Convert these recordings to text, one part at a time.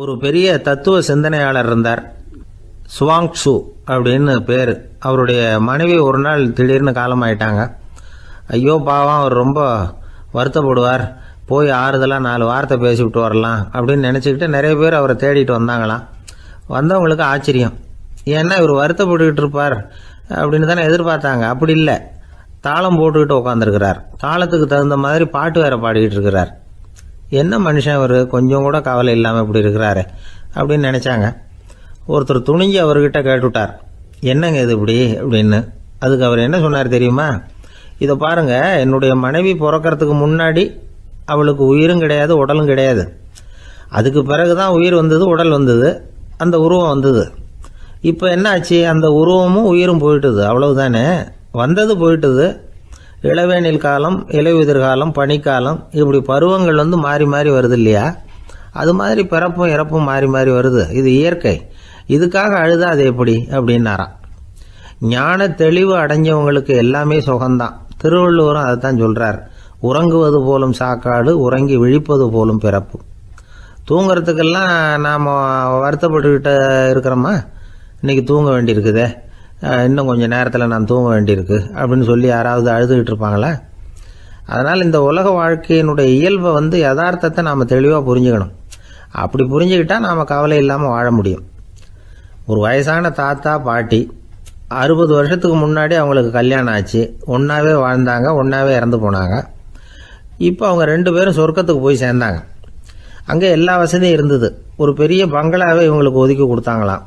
ஒரு பெரிய தத்துவ சிந்தனையாளர் இருந்தார். சுவாங்சு அப்படின்னு பேர். அவருடைய மனைவி ஒரு நாள் திடீர்னு காலமாயிட்டாங்க. ஐயோ பாவம், அவர் ரொம்ப வருத்தப்படுவார், போய் ஆறுதலாக 4 வார்த்தை பேசிவிட்டு வரலாம் அப்படின்னு நினச்சிக்கிட்டு நிறைய பேர் அவரை தேடிட்டு வந்தாங்களாம். வந்தவங்களுக்கு ஆச்சரியம். ஏன்னா இவர் வருத்தப்பட்டுக்கிட்டு இருப்பார் அப்படின்னு தானே எதிர்பார்த்தாங்க. அப்படி இல்லை, தாளம் போட்டுக்கிட்டு உட்காந்துருக்கிறார். தாளத்துக்கு தகுந்த மாதிரி பாட்டு வேற பாடிக்கிட்டு இருக்கிறார். என்ன மனுஷன் அவர், கொஞ்சம் கூட கவலை இல்லாமல் இப்படி இருக்கிறாரு அப்படின்னு நினச்சாங்க. ஒருத்தர் துணிஞ்சு அவர்கிட்ட கேட்டுவிட்டார், என்னங்க இது இப்படி அப்படின்னு. அதுக்கு அவர் என்ன சொன்னார் தெரியுமா? இதை பாருங்க, என்னுடைய மனைவி பிறக்கிறதுக்கு முன்னாடி அவளுக்கு உயிரும் கிடையாது, உடலும் கிடையாது. அதுக்கு பிறகு தான் உயிர் வந்தது, உடல் வந்தது, அந்த உருவம் வந்தது. இப்போ என்ன ஆச்சு? அந்த உருவமும் உயிரும் போயிட்டுது, அவ்வளவுதானே. வந்தது போயிட்டுது. இளவேனில் காலம், இலையுதிர் காலம், பனிக்காலம், இப்படி பருவங்கள் மாறி மாறி வருது இல்லையா? அது மாதிரி பிறப்பும் இறப்பும் மாறி மாறி வருது. இது இயற்கை. இதுக்காக அழுதா அது எப்படி அப்படின்னாராம். ஞான தெளிவு அடைஞ்சவங்களுக்கு எல்லாமே சுகம்தான். திருவள்ளுவரும் அதை தான் சொல்றார். உறங்குவது போலும் சாக்காடு, உறங்கி விழிப்பது போலும் பிறப்பு. தூங்கிறதுக்கெல்லாம் நாம் வருத்தப்பட்டுக்கிட்ட இருக்கிறோமா? இன்னைக்கு தூங்க வேண்டியிருக்குதே, இன்னும் கொஞ்சம் நேரத்தில் நான் தூங்க வேண்டியிருக்கு அப்படின்னு சொல்லி யாராவது அழுதுகிட்டு இருப்பாங்களா? அதனால் இந்த உலக வாழ்க்கையினுடைய இயல்பை யதார்த்தத்தை நாம் தெளிவாக புரிஞ்சுக்கணும். அப்படி புரிஞ்சுக்கிட்டா நாம் கவலை இல்லாமல் வாழ முடியும். ஒரு வயசான தாத்தா பாட்டி 60 வருஷத்துக்கு முன்னாடி அவங்களுக்கு கல்யாணம் ஆச்சு. ஒன்றாவே வாழ்ந்தாங்க, ஒன்றாவே இறந்து போனாங்க. இப்போ அவங்க 2 பேரும் சொர்க்கத்துக்கு போய் சேர்ந்தாங்க. அங்கே எல்லா வசதியும் இருந்தது. ஒரு பெரிய பங்களாவே இவங்களுக்கு ஒதுக்கி கொடுத்தாங்களாம்.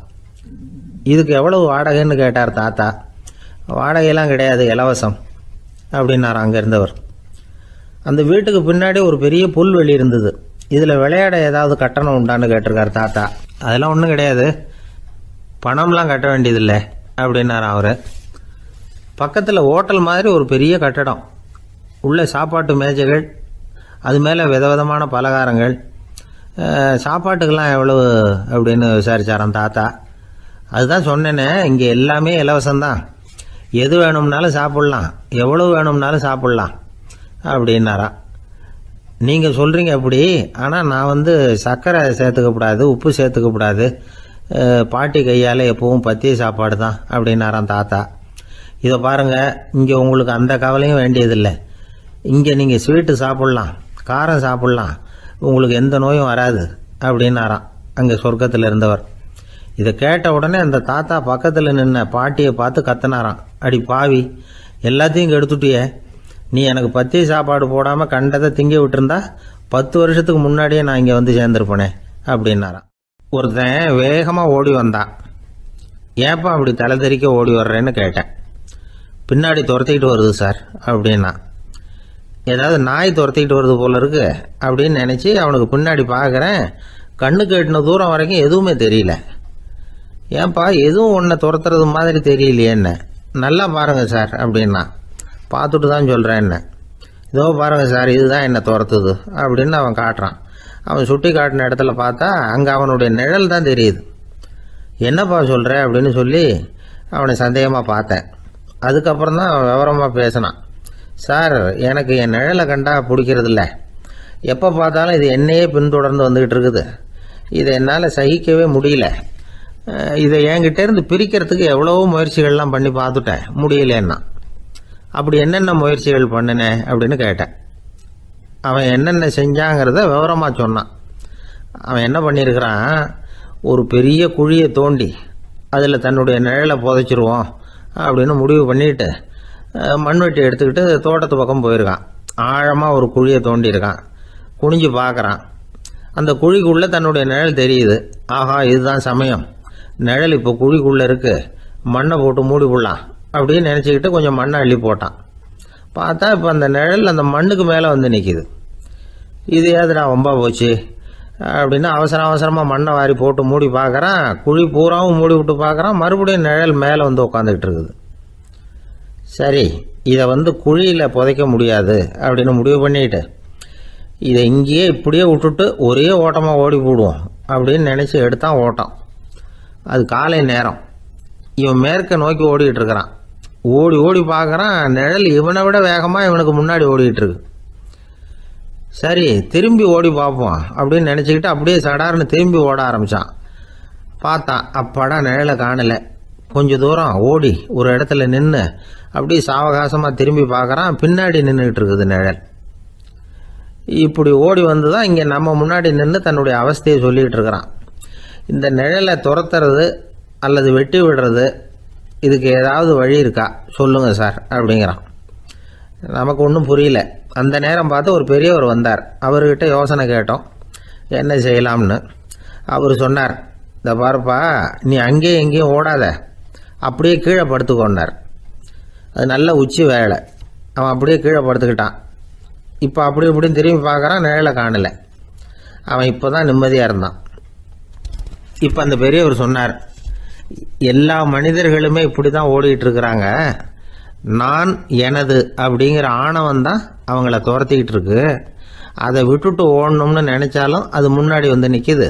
இதுக்கு எவ்வளவு வாடகைன்னு கேட்டார் தாத்தா. வாடகையெல்லாம் கிடையாது, இலவசம் அப்படின்னார் அங்கே இருந்தவர். அந்த வீட்டுக்கு பின்னாடி ஒரு பெரிய புல்வெளி இருந்தது. இதில் விளையாட ஏதாவது கட்டணம் உண்டான்னு கேட்டிருக்கார் தாத்தா. அதெல்லாம் ஒன்றும் கிடையாது, பணம்லாம் கட்ட வேண்டியதில்லை அப்படின்னார் அவர். பக்கத்தில் ஹோட்டல் மாதிரி ஒரு பெரிய கட்டடம், உள்ள சாப்பாட்டு மேஜைகள், அது மேலே விதவிதமான பலகாரங்கள். சாப்பாட்டுக்கெல்லாம் எவ்வளவு அப்படின்னு விசாரிச்சாராம் தாத்தா. அதுதான் சொன்னேனே, இங்கே எல்லாமே இலவசம்தான். எது வேணும்னாலும் சாப்பிட்லாம், எவ்வளவு வேணும்னாலும் சாப்பிட்லாம் அப்படின்னாரா. நீங்கள் சொல்கிறீங்க அப்படி, ஆனால் நான் சர்க்கரை சேர்த்துக்கக்கூடாது, உப்பு சேர்த்துக்கக்கூடாது, பாட்டி கையால் எப்பவும் பத்திய சாப்பாடு தான் அப்படின்னாராம் தாத்தா. இதை பாருங்கள், இங்கே உங்களுக்கு அந்த கவலையும் வேண்டியதில்லை. இங்கே நீங்கள் ஸ்வீட்டு சாப்பிட்லாம், காரம் சாப்பிட்லாம், உங்களுக்கு எந்த நோயும் வராது அப்படின்னாராம் அங்கே சொர்க்கத்தில் இருந்தவர். இதை கேட்ட உடனே அந்த தாத்தா பக்கத்தில் நின்ன பாட்டியை பார்த்து கத்தினாராம், அடி பாவி, எல்லாத்தையும் கெடுத்துட்டியே, நீ எனக்கு பத்திய சாப்பாடு போடாமல் கண்டதை திங்க விட்டுருந்தா 10 வருஷத்துக்கு முன்னாடியே நான் இங்கே சேர்ந்துருப்பேனே அப்படின்னாராம். ஒருத்தன் வேகமாக ஓடி வந்தான். ஏப்பா அப்படி தலை தெறிக்க ஓடி வர்றேன்னு கேட்டேன். பின்னாடி துரத்திக்கிட்டு வருது சார் அப்படின்னா. ஏதாவது நாய் துரத்திக்கிட்டு வருது போல இருக்கு அப்படின்னு நினச்சி அவனுக்கு பின்னாடி பார்க்குறேன். கண்ணுக்கு எட்டின தூரம் வரைக்கும் எதுவுமே தெரியல. ஏன்பா எதுவும் ஒன்றை துரத்துறது மாதிரி தெரியலையே என்ன? நல்லா பாருங்கள் சார் அப்படின்னா. பார்த்துட்டு தான் சொல்கிறேன் என்ன. இதோ பாருங்கள் சார், இதுதான் என்னை துரத்துது அப்படின்னு அவன் காட்டுறான். அவன் சுட்டி காட்டின இடத்துல பார்த்தா அங்கே அவனுடைய நிழல் தான் தெரியுது. என்னப்பா சொல்கிற அப்படின்னு சொல்லி அவனை சந்தேகமாக பார்த்தேன். அதுக்கப்புறம் தான் அவன் விவரமாக பேசினான். சார், எனக்கு என் நிழலை கண்டா பிடிக்கிறதில்ல. எப்போ பார்த்தாலும் இது என்னையே பின்தொடர்ந்து வந்துக்கிட்டு இருக்குது. இதை என்னால் சகிக்கவே முடியல. இதை என்கிட்டேருந்து பிரிக்கிறதுக்கு எவ்வளவோ முயற்சிகள்லாம் பண்ணி பார்த்துட்டேன், முடியலன்னா. அப்படி என்னென்ன முயற்சிகள் பண்ணினேன் அப்படின்னு கேட்டேன். அவன் என்னென்ன செஞ்சாங்கிறத விவரமாக சொன்னான். அவன் என்ன பண்ணியிருக்கிறான், ஒரு பெரிய குழியை தோண்டி அதில் தன்னுடைய நிழலை புதைச்சிருவோம் அப்படின்னு முடிவு பண்ணிட்டு மண்வெட்டி எடுத்துக்கிட்டு தோட்டத்து பக்கம் போயிருக்கான். ஆழமாக ஒரு குழியை தோண்டியிருக்கான். குனிஞ்சு பார்க்குறான். அந்த குழிக்குள்ளே தன்னுடைய நிழல் தெரியுது. ஆஹா, இதுதான் சமயம், நிழல் இப்போ குழிக்குள்ளே இருக்கு, மண்ணை போட்டு மூடி விடலாம் அப்படின்னு நினச்சிக்கிட்டு கொஞ்சம் மண்ணை அள்ளி போட்டான். பார்த்தா இப்போ அந்த நிழல் அந்த மண்ணுக்கு மேலே நிற்கிது. இது ஏதுடா வம்பா போச்சு அப்படின்னு அவசரமாக மண்ணை வாரி போட்டு மூடி பார்க்குறான். குழி பூராவும் மூடி விட்டு பார்க்குறான். மறுபடியும் நிழல் மேலே உட்காந்துக்கிட்டு இருக்குது. சரி, இதை குழியில் புதைக்க முடியாது அப்படின்னு முடிவு பண்ணிட்டு இதை இங்கேயே இப்படியே விட்டுட்டு ஒரே ஓட்டமாக ஓடி போடுவோம் அப்படின்னு நினச்சி எடுத்தான் ஓட்டம். அது காலை நேரம். இவன் மேற்க நோக்கி ஓடிக்கிட்டு இருக்கிறான். ஓடி ஓடி பார்க்குறான், நிழல் இவனை விட வேகமாக இவனுக்கு முன்னாடி ஓடிக்கிட்டு இருக்கு. சரி திரும்பி ஓடி பார்ப்போம் அப்படின்னு நினச்சிக்கிட்டு அப்படியே சடார்னு திரும்பி ஓட ஆரம்பித்தான். பார்த்தான், அப்பாடா நிழலை காணலை. கொஞ்சம் தூரம் ஓடி ஒரு இடத்துல நின்று அப்படியே சாவகாசமாக திரும்பி பார்க்குறான். பின்னாடி நின்றுக்கிட்டு இருக்குது நிழல். இப்படி ஓடி வந்து தான் இங்கே நம்ம முன்னாடி நின்று தன்னுடைய அவஸ்தையை சொல்லிகிட்டு இருக்கிறான். இந்த நிழலை துரத்துறது அல்லது வெட்டி விடுறது, இதுக்கு ஏதாவது வழி இருக்கா சொல்லுங்கள் சார் அப்படிங்கிறான். நமக்கு ஒன்றும் புரியல. அந்த நேரம் பார்த்து ஒரு பெரியவர் வந்தார். அவர்கிட்ட யோசனை கேட்டோம், என்ன செய்யலாம்னு. அவர் சொன்னார், இந்த பாருப்பா, நீ அங்கேயும் எங்கேயும் ஓடாத, அப்படியே கீழே படுத்துக்கொண்டார். அது நல்ல உச்சி வேலை. அவன் அப்படியே கீழே படுத்துக்கிட்டான். இப்போ அப்படி இப்படின்னு திரும்பி பார்க்குறான், நிழலை காணலை. அவன் இப்போ தான் நிம்மதியாக இருந்தான். இப்போ அந்த பெரியவர் சொன்னார், எல்லா மனிதர்களுமே இப்படி தான் ஓடிக்கிட்டு இருக்கிறாங்க. நான் எனது அப்படிங்கிற ஆணவம் தான் அவங்கள துரத்திக்கிட்டு இருக்கு. அதை விட்டுட்டு ஓடணும்னு நினச்சாலும் அது முன்னாடி வந்து நிற்கிது.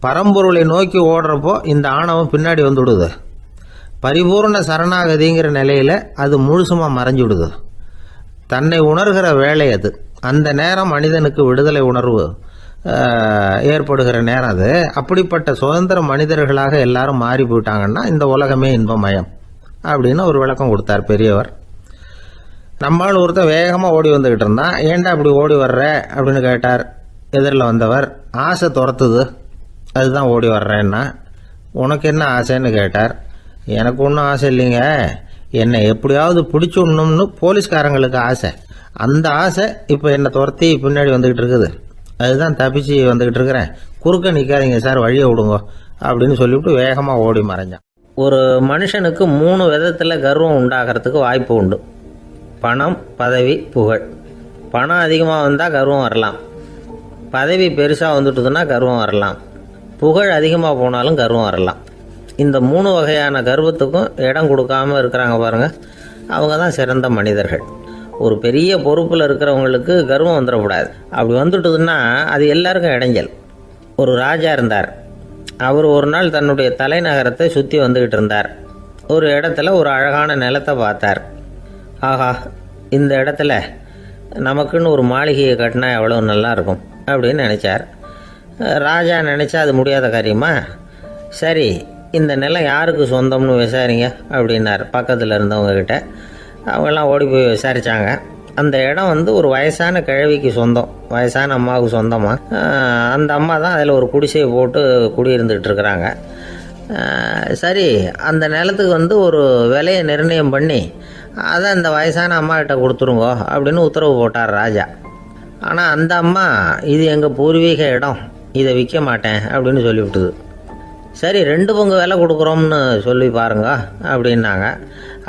பரம்பொருளை நோக்கி ஓடுறப்போ இந்த ஆணவம் பின்னாடி வந்துவிடுது. பரிபூர்ண சரணாகதிங்கிற நிலையில் அது முழுசுமாக மறைஞ்சுடுது. தன்னை உணர்கிற வேலை அது. அந்த நேரம் மனிதனுக்கு விடுதலை உணர்வு ஏற்படுகிற நேரம் அது. அப்படிப்பட்ட சுதந்திர மனிதர்களாக எல்லாரும் மாறி போயிட்டாங்கன்னா இந்த உலகமே இன்பமயம் அப்படின்னு ஒரு விளக்கம் கொடுத்தார் பெரியவர். நம்மால் ஒருத்தர் வேகமாக ஓடி வந்துக்கிட்டு இருந்தான். ஏன்டா அப்படி ஓடி வர்ற அப்படின்னு கேட்டார் எதிரில் வந்தவர். ஆசை துரத்துது, அதுதான் ஓடி வர்றேன்னா. உனக்கு என்ன ஆசைன்னு கேட்டார். எனக்கு ஒன்றும் ஆசை இல்லைங்க, என்னை எப்படியாவது பிடிச்சுடணும்னு போலீஸ்காரங்களுக்கு ஆசை. அந்த ஆசை இப்போ என்னை துரத்தி பின்னாடி வந்துக்கிட்டு இருக்குது. அதுதான் தப்பிச்சு வந்துக்கிட்டு இருக்கிறேன். குறுக்க நிற்காதீங்க சார், வழியை விடுங்க அப்படின்னு சொல்லிவிட்டு வேகமாக ஓடி மறைஞ்சான். ஒரு மனுஷனுக்கு 3 விதத்தில் கர்வம் உண்டாகிறதுக்கு வாய்ப்பு உண்டு. பணம், பதவி, புகழ். பணம் அதிகமாக வந்தால் கர்வம் வரலாம். பதவி பெருசாக வந்துட்டுதுன்னா கர்வம் வரலாம். புகழ் அதிகமாக போனாலும் கர்வம் வரலாம். இந்த 3 வகையான கர்வத்துக்கும் இடம் கொடுக்காமல் இருக்கிறாங்க பாருங்கள், அவங்க தான் சிறந்த மனிதர்கள். ஒரு பெரிய பொறுப்பில் இருக்கிறவங்களுக்கு கர்வம் வந்துடக்கூடாது. அப்படி வந்துட்டுதுன்னா அது எல்லாருக்கும் இடைஞ்சல். ஒரு ராஜா இருந்தார். அவர் ஒரு நாள் தன்னுடைய தலைநகரத்தை சுற்றி வந்துக்கிட்டு இருந்தார். ஒரு இடத்துல ஒரு அழகான நிலத்தை பார்த்தார். ஆஹா, இந்த இடத்துல நமக்குன்னு ஒரு மாளிகையை கட்டினா எவ்வளோ நல்லா இருக்கும் அப்படின்னு நினச்சார். ராஜா நினச்சா அது முடியாத காரியமா? சரி, இந்த நிலம் யாருக்கு சொந்தம்னு விசாரிங்க அப்படின்னார் பக்கத்தில் இருந்தவங்கக்கிட்ட. அவங்கெல்லாம் ஓடி போய் விசாரித்தாங்க. அந்த இடம் ஒரு வயசான கிழவிக்கு சொந்தம், வயசான அம்மாவுக்கு சொந்தமாக. அந்த அம்மா தான் அதில் ஒரு குடிசையை போட்டு குடியிருந்துகிட்டு இருக்கிறாங்க. சரி, அந்த நிலத்துக்கு ஒரு விலையை நிர்ணயம் பண்ணி அதை அந்த வயசான அம்மாக்கிட்ட கொடுத்துருங்கோ அப்படின்னு உத்தரவு போட்டார் ராஜா. ஆனால் அந்த அம்மா, இது எங்கள் பூர்வீக இடம், இதை விற்க மாட்டேன் அப்படின்னு சொல்லிவிட்டுது. சரி, 2 பங்கு விலை கொடுக்குறோம்னு சொல்லி பாருங்க அப்படின்னாங்க.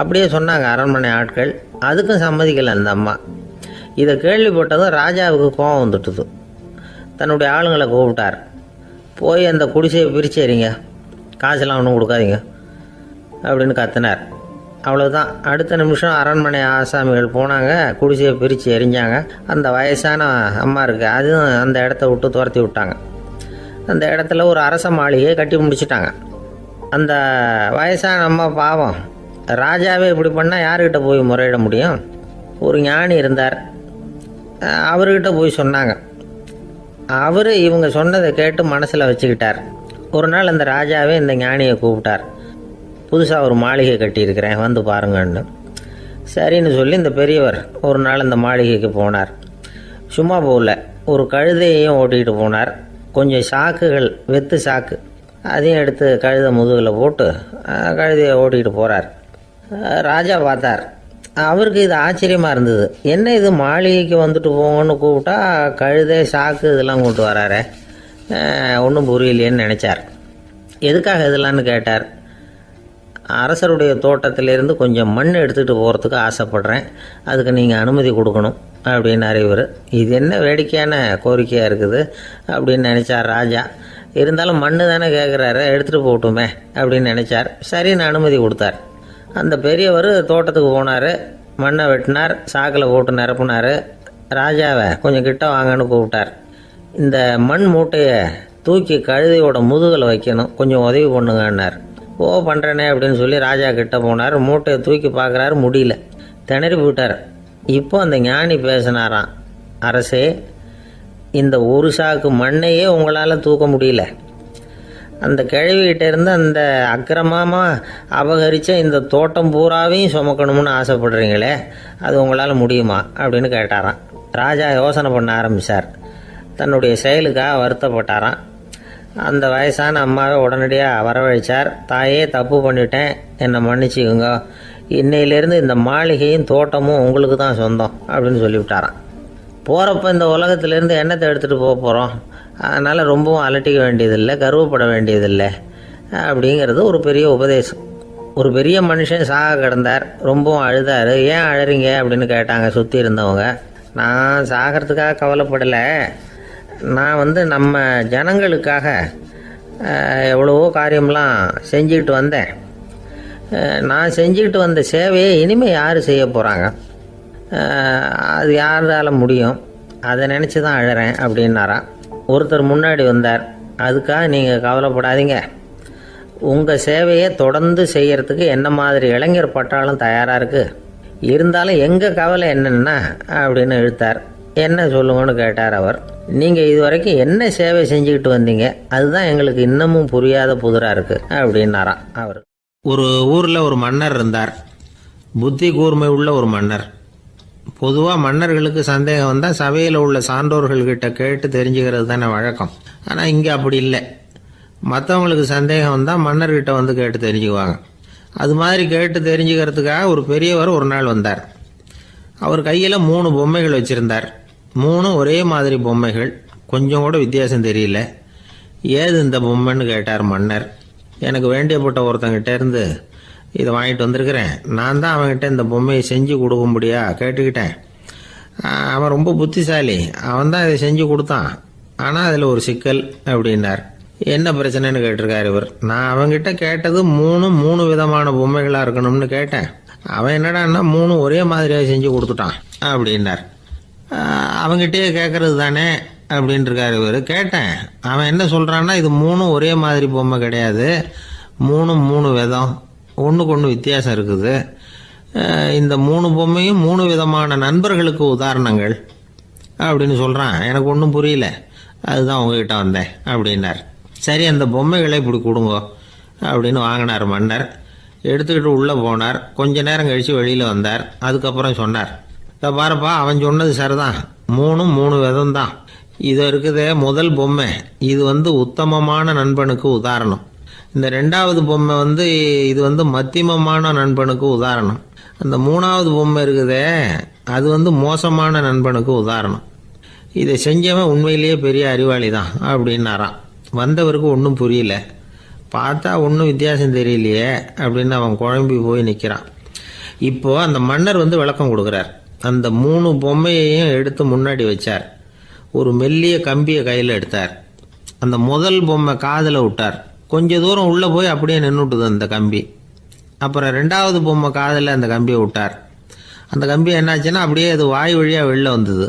அப்படியே சொன்னாங்க அரண்மனை ஆட்கள். அதுக்கும் சம்மதிக்கலை அந்த அம்மா. இதை கேள்விப்பட்டதும் ராஜாவுக்கு கோபம் வந்துட்டுது. தன்னுடைய ஆளுங்களை கூப்பிட்டார். போய் அந்த குடிசையை பிரித்து எறிங்க, காசெல்லாம் ஒன்றும் கொடுக்காதீங்க அப்படின்னு கத்தினார். அவ்வளோதான். அடுத்த நிமிஷம் அரண்மனை ஆசாமிகள் போனாங்க, குடிசையை பிரித்து எரிஞ்சாங்க. அந்த வயசான அம்மா இருக்குது, அதுவும் அந்த இடத்த விட்டு துரத்தி விட்டாங்க. அந்த இடத்துல ஒரு அரச மாளிகையை கட்டி முடிச்சிட்டாங்க. அந்த வயசான அம்மா பாவம், ராஜாவே இப்படி பண்ணால் யார்கிட்ட போய் முறையிட முடியும்? ஒரு ஞானி இருந்தார், அவர்கிட்ட போய் சொன்னாங்க. அவர் இவங்க சொன்னதை கேட்டு மனசில் வச்சுக்கிட்டார். ஒரு நாள் அந்த ராஜாவே இந்த ஞானியை கூப்பிட்டார். புதுசாக ஒரு மாளிகை கட்டியிருக்கிறேன், வந்து பாருங்கன்னு. சரின்னு சொல்லி இந்த பெரியவர் ஒரு நாள் அந்த மாளிகைக்கு போனார். சும்மா போகல, ஒரு கழுதையையும் ஓட்டிகிட்டு போனார். கொஞ்சம் சாக்குகள், வெத்து சாக்கு, அதையும் எடுத்து கழுதை முதுகில் போட்டு கழுதையை ஓட்டிகிட்டு போகிறார். ராஜா பார்த்தார். அவருக்கு இது ஆச்சரியமாக இருந்தது. என்ன இது, மாளிகைக்கு வந்துட்டு போங்கன்னு கூப்பிட்டா கழுதை, சாக்கு இதெல்லாம் கொண்டு வராரு, ஒன்றும் புரியலையேன்னு நினச்சார். எதுக்காக இதெல்லாம்னு கேட்டார். அரசருடைய தோட்டத்திலேருந்து கொஞ்சம் மண் எடுத்துகிட்டு போகிறதுக்கு ஆசைப்பட்றேன், அதுக்கு நீங்கள் அனுமதி கொடுக்கணும் அப்படின்னாரு இவர். இது என்ன வேடிக்கையான கோரிக்கையாக இருக்குது அப்படின்னு நினச்சார் ராஜா. இருந்தாலும் மண் தானே கேட்குறாரு, எடுத்துகிட்டு போகட்டுமே அப்படின்னு நினச்சார். சரின்னு அனுமதி கொடுத்தார். அந்த பெரியவர் தோட்டத்துக்கு போனார், மண்ணை வெட்டினார், சாக்கில் போட்டு நிரப்புனார். ராஜாவை கொஞ்சம் கிட்ட வாங்கன்னு கூப்பிட்டார். இந்த மண் மூட்டையை தூக்கி கழுதையோட முதுகில் வைக்கணும், கொஞ்சம் உதவி பண்ணுங்கன்னார். ஓ, பண்ணுறேனே அப்படின்னு சொல்லி ராஜா கிட்ட போனார். மூட்டையை தூக்கி பார்க்குறாரு, முடியல, திணறி போயிட்டார். இப்போ அந்த ஞானி பேசினாராம். அரசே, இந்த ஒரு சாக்கு மண்ணையே உங்களால் தூக்க முடியல. அந்த கிழவிகிட்ட இருந்து அந்த அக்கிரமமாக அபகரித்த இந்த தோட்டம் பூராவையும் சுமக்கணும்னு ஆசைப்படுறீங்களே, அது உங்களால் முடியுமா அப்படின்னு கேட்டாராம். ராஜா யோசனை பண்ண ஆரம்பித்தார். தன்னுடைய செயலுக்காக வருத்தப்பட்டாராம். அந்த வயசான அம்மாவை உடனடியாக வரவழைச்சார். தாயே, தப்பு பண்ணிட்டேன், என்னை மன்னிச்சுக்குங்க. இன்னையிலேருந்து இந்த மாளிகையும் தோட்டமும் உங்களுக்கு தான் சொந்தம் அப்படின்னு சொல்லிவிட்டாராம். போகிறப்ப இந்த உலகத்திலேருந்து எண்ணத்தை எடுத்துகிட்டு போக போகிறோம், அதனால் ரொம்பவும் அலட்டிக்க வேண்டியதில்லை, கர்வப்பட வேண்டியதில்லை அப்படிங்கிறது ஒரு பெரிய உபதேசம். ஒரு பெரிய மனுஷன் சாக கிடந்தார். ரொம்பவும் அழுதார். ஏன் அழறீங்க அப்படின்னு கேட்டாங்க சுற்றி இருந்தவங்க. நான் சாகிறதுக்காக கவலைப்படலை, நான் நம்ம ஜனங்களுக்காக எவ்வளவோ காரியம்லாம் செஞ்சுக்கிட்டு வந்தேன். நான் செஞ்சுக்கிட்டு வந்த சேவையை இனிமேல் யார் செய்ய போகிறாங்க, அது யாரால முடியும், அதை நினச்சி தான் அழறேன் அப்படின்னாராம். ஒருத்தர் முன்னாடி வந்தார். அதுக்காக நீங்கள் கவலைப்படாதீங்க, உங்கள் சேவையை தொடர்ந்து செய்கிறதுக்கு என்ன மாதிரி இளைஞர் பட்டாலும் தயாராக இருக்குது. இருந்தாலும் எங்கள் கவலை என்னென்னா அப்படின்னு இழுத்தார். என்ன சொல்லுங்கன்னு கேட்டார் அவர். நீங்கள் இது வரைக்கும் என்ன சேவை செஞ்சுக்கிட்டு வந்தீங்க, அதுதான் எங்களுக்கு இன்னமும் புரியாத புதிராக இருக்குது அப்படின்னாராம் அவர். ஒரு ஊரில் ஒரு மன்னர் இருந்தார். புத்தி கூர்மை உள்ள ஒரு மன்னர். பொதுவாக மன்னர்களுக்கு சந்தேகம் வந்தால் சபையில் உள்ள சான்றோர்கள்கிட்ட கேட்டு தெரிஞ்சுக்கிறது தானே வழக்கம். ஆனால் இங்கே அப்படி இல்லை. மற்றவங்களுக்கு சந்தேகம் வந்தால் மன்னர்கிட்ட வந்து கேட்டு தெரிஞ்சுக்குவாங்க. அது மாதிரி கேட்டு தெரிஞ்சுக்கிறதுக்காக ஒரு பெரியவர் ஒரு நாள் வந்தார். அவர் கையில் 3 பொம்மைகள் வச்சுருந்தார். 3 ஒரே மாதிரி பொம்மைகள், கொஞ்சம் கூட வித்தியாசம் தெரியல. ஏது இந்த பொம்மைன்னு கேட்டார் மன்னர். எனக்கு வேண்டியப்பட்ட ஒருத்தங்கிட்ட இருந்து இதை வாங்கிட்டு வந்திருக்கிறேன், நான் தான் அவன்கிட்ட இந்த பொம்மையை செஞ்சு கொடுக்கும்படியா கேட்டுக்கிட்டேன். அவன் ரொம்ப புத்திசாலி, அவன் தான் இதை செஞ்சு கொடுத்தான். ஆனால் அதில் ஒரு சிக்கல் அப்படின்னார். என்ன பிரச்சனைன்னு கேட்டிருக்கார் இவர். நான் அவன்கிட்ட கேட்டது 3 விதமான பொம்மைகளாக இருக்கணும்னு கேட்டேன். அவன் என்னடான்னா 3 ஒரே மாதிரியாக செஞ்சு கொடுத்துட்டான் அப்படின்னார். அவங்ககிட்டயே கேட்கறது தானே அப்படின்ட்டுருக்காரு இவர். கேட்டேன், அவன் என்ன சொல்கிறான்னா இது 3 ஒரே மாதிரி பொம்மை கிடையாது, 3 விதம், ஒன்றுக்கு ஒன்று வித்தியாசம் இருக்குது. இந்த 3 பொம்மையும் 3 விதமான நண்பர்களுக்கு உதாரணங்கள் அப்படின்னு சொல்கிறான். எனக்கு ஒன்றும் புரியல, அதுதான் உங்ககிட்ட வந்தேன் அப்படின்னார். சரி, அந்த பொம்மைகளை இப்படி கொடுங்க அப்படின்னு வாங்கினார் மன்னர். எடுத்துக்கிட்டு உள்ளே போனார். கொஞ்ச நேரம் கழித்து வெளியில் வந்தார். அதுக்கப்புறம் சொன்னார், இதை பாருப்பா, அவன் சொன்னது சரிதான், 3 விதம் தான். இது இருக்குதே முதல் பொம்மை, இது உத்தமமான நண்பனுக்கு உதாரணம். இந்த 2வது பொம்மை இது மத்தியமமான நண்பனுக்கு உதாரணம். அந்த 3வது பொம்மை இருக்குதே அது மோசமான நண்பனுக்கு உதாரணம். இதை செஞ்சவன் உண்மையிலேயே பெரிய அறிவாளி தான் அப்படின்னாராம். வந்தவருக்கு ஒன்றும் புரியல. பார்த்தா ஒன்றும் வித்தியாசம் தெரியலையே அப்படின்னு அவன் குழம்பி போய் நிற்கிறான். இப்போது அந்த மன்னர் விளக்கம் கொடுக்குறார். அந்த 3 பொம்மையையும் எடுத்து முன்னாடி வச்சார். ஒரு மெல்லிய கம்பியை கையில் எடுத்தார். அந்த முதல் பொம்மை காதில் விட்டார். கொஞ்சம் தூரம் உள்ளே போய் அப்படியே நின்றுட்டுது அந்த கம்பி. அப்புறம் 2வது பொம்மை காதில் அந்த கம்பியை விட்டார். அந்த கம்பி என்னாச்சுன்னா அப்படியே அது வாய் வழியாக வெளில வந்தது.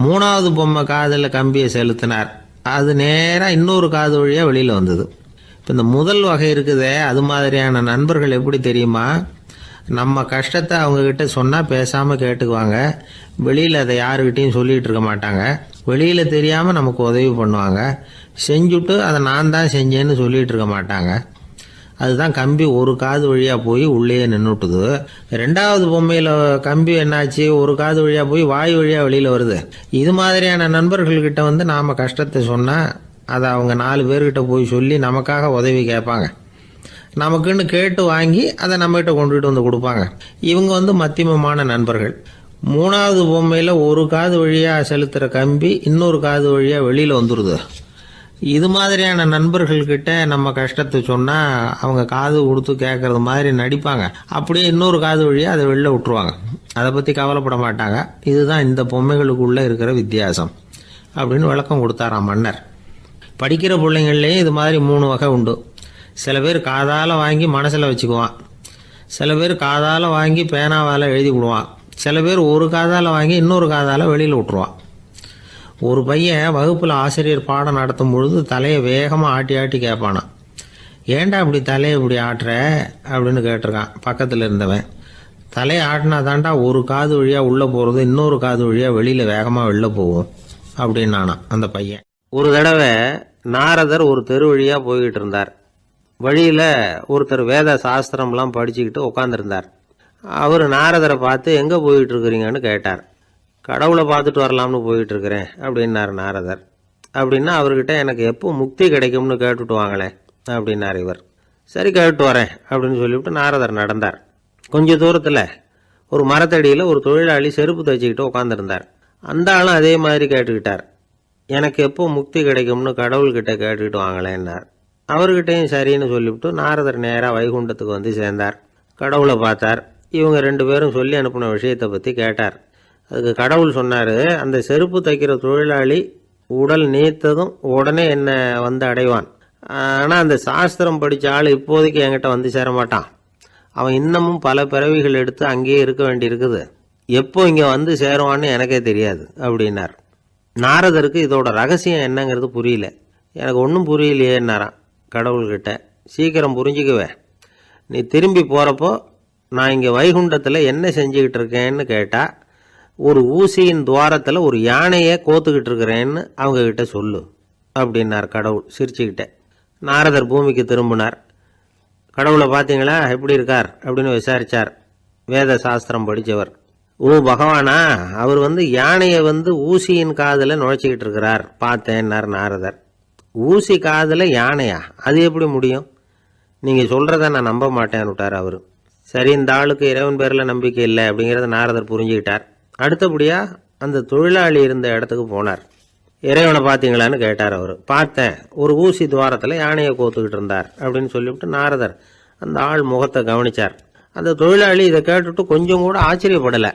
3வது பொம்மை காதில் கம்பியை செலுத்தினார். அது நேராக இன்னொரு காது வழியாக வெளியில் வந்தது. இப்போ இந்த முதல் வகை இருக்குதே, அது மாதிரியான நண்பர்கள் எப்படி தெரியுமா? நம்ம கஷ்டத்தை அவங்கக்கிட்ட சொன்னால் பேசாமல் கேட்டுக்குவாங்க. வெளியில் அதை யாருக்கிட்டையும் சொல்லிகிட்டு இருக்க மாட்டாங்க. வெளியில் தெரியாமல் நமக்கு உதவி பண்ணுவாங்க. செஞ்சுட்டு அதை நான் தான் செஞ்சேன்னு சொல்லிகிட்டு இருக்க மாட்டாங்க. அதுதான் கம்பி ஒரு காது வழியாக போய் உள்ளே நின்றுட்டுது. 2வது பொம்மையில் கம்பி என்னாச்சு, ஒரு காது வழியாக போய் வாய் வழியாக வெளியில் வருது. இது மாதிரியான நண்பர்கள்கிட்ட நாம் கஷ்டத்தை சொன்னால் அதை அவங்க 4 பேர்கிட்ட போய் சொல்லி நமக்காக உதவி கேட்பாங்க. நமக்குன்னு கேட்டு வாங்கி அதை நம்மகிட்ட கொண்டுகிட்டு வந்து கொடுப்பாங்க. இவங்க மத்தியமமான நண்பர்கள். 3வது பொம்மையில் ஒரு காது வழியாக செலுத்துகிற கம்பி இன்னொரு காது வழியாக வெளியில் வந்துடுது. இது மாதிரியான நண்பர்கள்கிட்ட நம்ம கஷ்டத்தை சொன்னால் அவங்க காது கொடுத்து கேட்கறது மாதிரி நடிப்பாங்க. அப்படியே இன்னொரு காது வழியாக அதை வெளில விட்டுருவாங்க. அதை பற்றி கவலைப்பட மாட்டாங்க. இதுதான் இந்த பொம்மைகளுக்குள்ளே இருக்கிற வித்தியாசம் அப்படின்னு விளக்கம் கொடுத்தாராம் மன்னர். படிக்கிற பிள்ளைங்கள்லேயும் இது மாதிரி 3 வகை உண்டு. சில பேர் காதால் வாங்கி மனசில் வச்சுக்குவான். சில பேர் காதால் வாங்கி பேனாவால் எழுதி விடுவான். சில பேர் ஒரு காதால் வாங்கி இன்னொரு காதால் வெளியில் விட்டுருவான். ஒரு பையன் வகுப்பில் ஆசிரியர் பாடம் நடத்தும் பொழுது தலையை வேகமாக ஆட்டி ஆட்டி கேட்பானான். ஏன்டா இப்படி தலையை இப்படி ஆட்டுற அப்படின்னு கேட்டிருக்கான் பக்கத்தில் இருந்தவன். தலையை ஆட்டினா தாண்டா ஒரு காது வழியாக உள்ளே போகிறது இன்னொரு காது வழியாக வெளியில் வேகமாக வெளில போகும் அப்படின்னானா அந்த பையன். ஒரு தடவை நாரதர் ஒரு தெரு வழியாக போய்கிட்டு இருந்தார். வழியில் ஒருத்தர் வேத சாஸ்திரம்லாம் படிச்சுக்கிட்டு உட்காந்துருந்தார். அவர் நாரதரை பார்த்து எங்கே போயிட்டு இருக்கிறீங்கன்னு கேட்டார். கடவுளை பார்த்துட்டு வரலாம்னு போயிட்டு இருக்கிறேன் அப்படின்னார் நாரதர். அப்படின்னா அவர்கிட்ட எனக்கு எப்போ முக்தி கிடைக்கும்னு கேட்டுட்டு வாங்களேன் அப்படின்னார் இவர். சரி கேட்டு வரேன் அப்படின்னு சொல்லிவிட்டு நாரதர் நடந்தார். கொஞ்சம் தூரத்தில் ஒரு மரத்தடியில் ஒரு தொழிலாளி செருப்பு தைச்சிக்கிட்டு உட்காந்துருந்தார். அந்த ஆளும் அதே மாதிரி கேட்டுக்கிட்டார். எனக்கு எப்போ முக்தி கிடைக்கும்னு கடவுள்கிட்ட கேட்டுக்கிட்டு வாங்களேன்னார். அவர்கிட்டையும் சரின்னு சொல்லிவிட்டு நாரதர் நேராக வைகுண்டத்துக்கு வந்து சேர்ந்தார். கடவுளை பார்த்தார். இவங்க 2 பேரும் சொல்லி அனுப்பின விஷயத்தை பற்றி கேட்டார். அதுக்கு கடவுள் சொன்னார், அந்த செருப்பு தைக்கிற தொழிலாளி உடல் நீத்ததும் உடனே என்னை வந்து அடைவான். ஆனால் அந்த சாஸ்திரம் படித்த ஆள் இப்போதைக்கு என்கிட்ட வந்து சேர மாட்டான். அவன் இன்னமும் பல பிறவிகள் எடுத்து அங்கேயே இருக்க வேண்டியிருக்குது. எப்போ இங்கே வந்து சேருவான்னு எனக்கே தெரியாது அப்படின்னார். நாரதருக்கு இதோட ரகசியம் என்னங்கிறது புரியல. எனக்கு ஒன்றும் புரியலையேன்னாரான் கடவுள்கிட்ட. சீக்கிரம் புரிஞ்சுக்குவேன், நீ திரும்பி போகிறப்போ நான் இங்கே வைகுண்டத்தில் என்ன செஞ்சுக்கிட்டு இருக்கேன்னு கேட்டால் ஒரு ஊசியின் துவாரத்தில் ஒரு யானையை கோத்துக்கிட்டு இருக்கிறேன்னு அவங்கக்கிட்ட சொல்லு அப்படின்னார் கடவுள் சிரிச்சுக்கிட்டே. நாரதர் பூமிக்கு திரும்பினார். கடவுளை பார்த்தீங்களா எப்படி இருக்கார் அப்படின்னு விசாரித்தார். வேத சாஸ்திரம் படித்தவர். ஓ பகவானா, அவர் யானையை ஊசியின் காதில் நுழைச்சிக்கிட்டு இருக்கிறார் பார்த்தேன்னார் நாரதர். ஊசி காதில் யானையா? அது எப்படி முடியும்? நீங்கள் சொல்கிறத நான் நம்ப மாட்டேன்னு விட்டார் அவர். சரி, இந்த ஆளுக்கு இறைவன் பேரில் நம்பிக்கை இல்லை அப்படிங்கிறத நாரதர் புரிஞ்சுக்கிட்டார். அடுத்தபடியாக அந்த தொழிலாளி இருந்த இடத்துக்கு போனார். இறைவனை பார்த்தீங்களான்னு கேட்டார் அவர். பார்த்தேன், ஒரு ஊசி துவாரத்தில் யானையை கோத்துக்கிட்டு இருந்தார் அப்படின்னு சொல்லிவிட்டு நாரதர் அந்த ஆள் முகத்தை கவனித்தார். அந்த தொழிலாளி இதை கேட்டுட்டு கொஞ்சம் கூட ஆச்சரியப்படலை.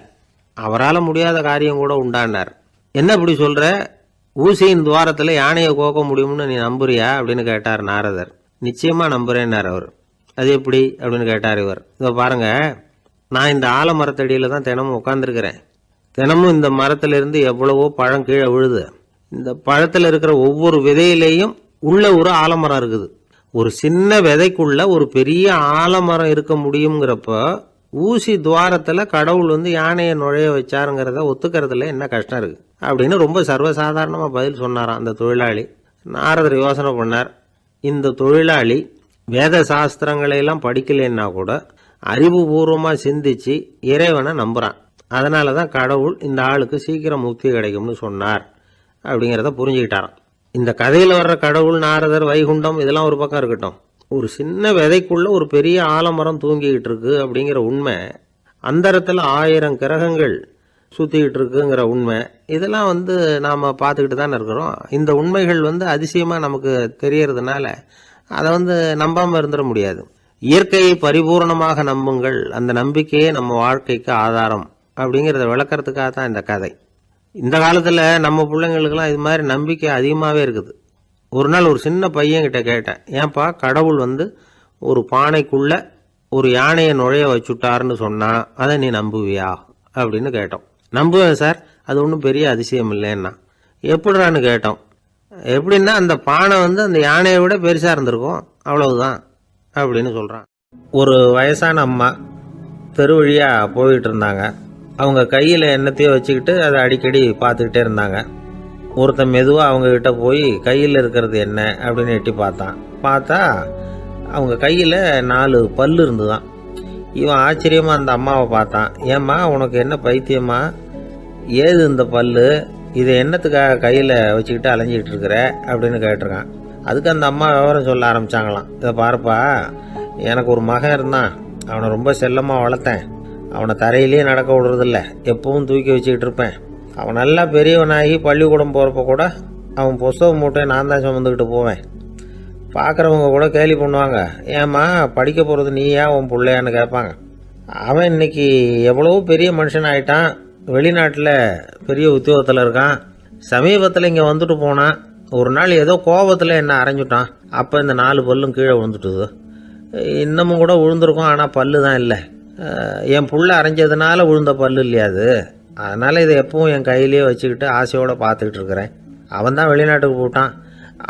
அவரால் முடியாத காரியம் கூட உண்டானார். என்ன இப்படி சொல்கிற? ஊசியின் துவாரத்தில் யானையை கோக்க முடியும்னு நீ நம்புறியா அப்படின்னு கேட்டார் நாரதர். நிச்சயமாக நம்புகிறேன்னார் அவர். அது எப்படி அப்படின்னு கேட்டார் இவர். இதை பாருங்க, நான் இந்த ஆலமரத்தடியில் தான் தினமும் உட்காந்துருக்கிறேன். தினமும் இந்த மரத்திலிருந்து எவ்வளவோ பழம் கீழே விழுது. இந்த பழத்தில் இருக்கிற ஒவ்வொரு விதையிலேயும் உள்ள ஒரு ஆலமரம் இருக்குது. ஒரு சின்ன விதைக்குள்ள ஒரு பெரிய ஆலமரம் இருக்க முடியுங்கிறப்ப ஊசி துவாரத்தில் கடவுள் யானையை நுழைய வச்சாருங்கிறத ஒத்துக்கிறதுல என்ன கஷ்டம் இருக்குது அப்படின்னு ரொம்ப சர்வசாதாரணமாக பதில் சொன்னாராம் அந்த தொழிலாளி. நாரதர் யோசனை பண்ணார். இந்த தொழிலாளி வேத சாஸ்திரங்களையெல்லாம் படிக்கலைன்னா கூட அறிவுபூர்வமாக சிந்திச்சு இறைவனை நம்புகிறான். அதனால தான் கடவுள் இந்த ஆளுக்கு சீக்கிரம் முக்தி கிடைக்கும்னு சொன்னார் அப்படிங்கிறத புரிஞ்சுக்கிட்டாராம். இந்த கதையில் வர்ற கடவுள், நாரதர், வைகுண்டம் இதெல்லாம் ஒரு பக்கம் இருக்கட்டும், ஒரு சின்ன விதைக்குள்ள ஒரு பெரிய ஆலமரம் தூங்கிக்கிட்டு இருக்கு அப்படிங்கிற உண்மை, அந்தரத்தில் 1000 கிரகங்கள் சுற்றிக்கிட்டு இருக்குங்கிற உண்மை, இதெல்லாம் நாம் பார்த்துக்கிட்டு தானே இருக்கிறோம். இந்த உண்மைகள் அதிசயமாக நமக்கு தெரியறதுனால அதை நம்பாமல் இருந்துட முடியாது. இயற்கையை பரிபூர்ணமாக நம்புங்கள், அந்த நம்பிக்கையே நம்ம வாழ்க்கைக்கு ஆதாரம் அப்படிங்கிறத விளக்கறதுக்காக தான் இந்த கதை. இந்த காலத்தில் நம்ம பிள்ளைங்களுக்கெல்லாம் இது மாதிரி நம்பிக்கை அதிகமாகவே இருக்குது. ஒரு நாள் ஒரு சின்ன பையன்கிட்ட கேட்டேன், ஏன்பா கடவுள் ஒரு பானைக்குள்ளே ஒரு யானையை நுழைய வச்சுட்டாருன்னு சொன்னால் அதை நீ நம்புவியா அப்படின்னு கேட்டோம். நம்புவேன் சார், அது ஒன்றும் பெரிய அதிசயம் இல்லைன்னா. எப்படிறான்னு கேட்டோம். எப்படின்னா அந்த பானை அந்த யானையை விட பெருசாக இருந்திருக்கும், அவ்வளவுதான் அப்படின்னு சொல்கிறான். ஒரு வயசான அம்மா தெரு வழியாக போயிட்டு இருந்தாங்க. அவங்க கையில் எண்ணத்தையோ வச்சுக்கிட்டு அதை அடிக்கடி பார்த்துக்கிட்டே இருந்தாங்க. ஒருத்தன் மெதுவாக அவங்கக்கிட்ட போய் கையில் இருக்கிறது என்ன அப்படின்னு எட்டி பார்த்தா அவங்க கையில் 4 பல் இருந்துதான். இவன் ஆச்சரியமாக அந்த அம்மாவை பார்த்தான். ஏம்மா உனக்கு என்ன பைத்தியமா? ஏது இந்த பல்லு? இதை என்னத்துக்காக கையில் வச்சுக்கிட்டு அலைஞ்சிக்கிட்டு இருக்கிற அப்படின்னு கேட்டிருக்கான். அதுக்கு அந்த அம்மா விவரம் சொல்ல ஆரம்பித்தாங்களாம். இதை பாருப்பா, எனக்கு ஒரு மகன் இருந்தான். அவனை ரொம்ப செல்லமாக வளர்த்தேன். அவனை தரையிலேயே நடக்க விடுறதில்ல, எப்பவும் தூக்கி வச்சுக்கிட்டு இருப்பேன். அவன் நல்லா பெரியவனாகி பள்ளிக்கூடம் போகிறப்ப கூட அவன் புஸ்தக மூட்டையை நான் தான் சுமந்துக்கிட்டு போவேன். பார்க்குறவங்க கூட கேலி பண்ணுவாங்க, ஏம்மா படிக்க போகிறது நீயா உன் பிள்ளையான்னு கேட்பாங்க. அவன் இன்னைக்கு எவ்வளவோ பெரிய மனுஷன் ஆகிட்டான். வெளிநாட்டில் பெரிய உத்தியோகத்தில் இருக்கான். சமீபத்தில் இங்கே வந்துட்டு போனான். ஒரு நாள் ஏதோ கோபத்தில் என்ன அரைஞ்சுட்டான். அப்போ இந்த 4 பல்லும் கீழே விழுந்துட்டுது. இன்னமும் கூட விழுந்திருக்கும், ஆனால் பல்லு தான் இல்லை. என் புள்ள அரைஞ்சதுனால விழுந்த பல்லு இல்லையா அது? அதனால் இதை எப்பவும் என் கையிலேயே வச்சுக்கிட்டு ஆசையோடு பார்த்துக்கிட்டு இருக்கிறேன். அவன் தான் வெளிநாட்டுக்கு போட்டான்.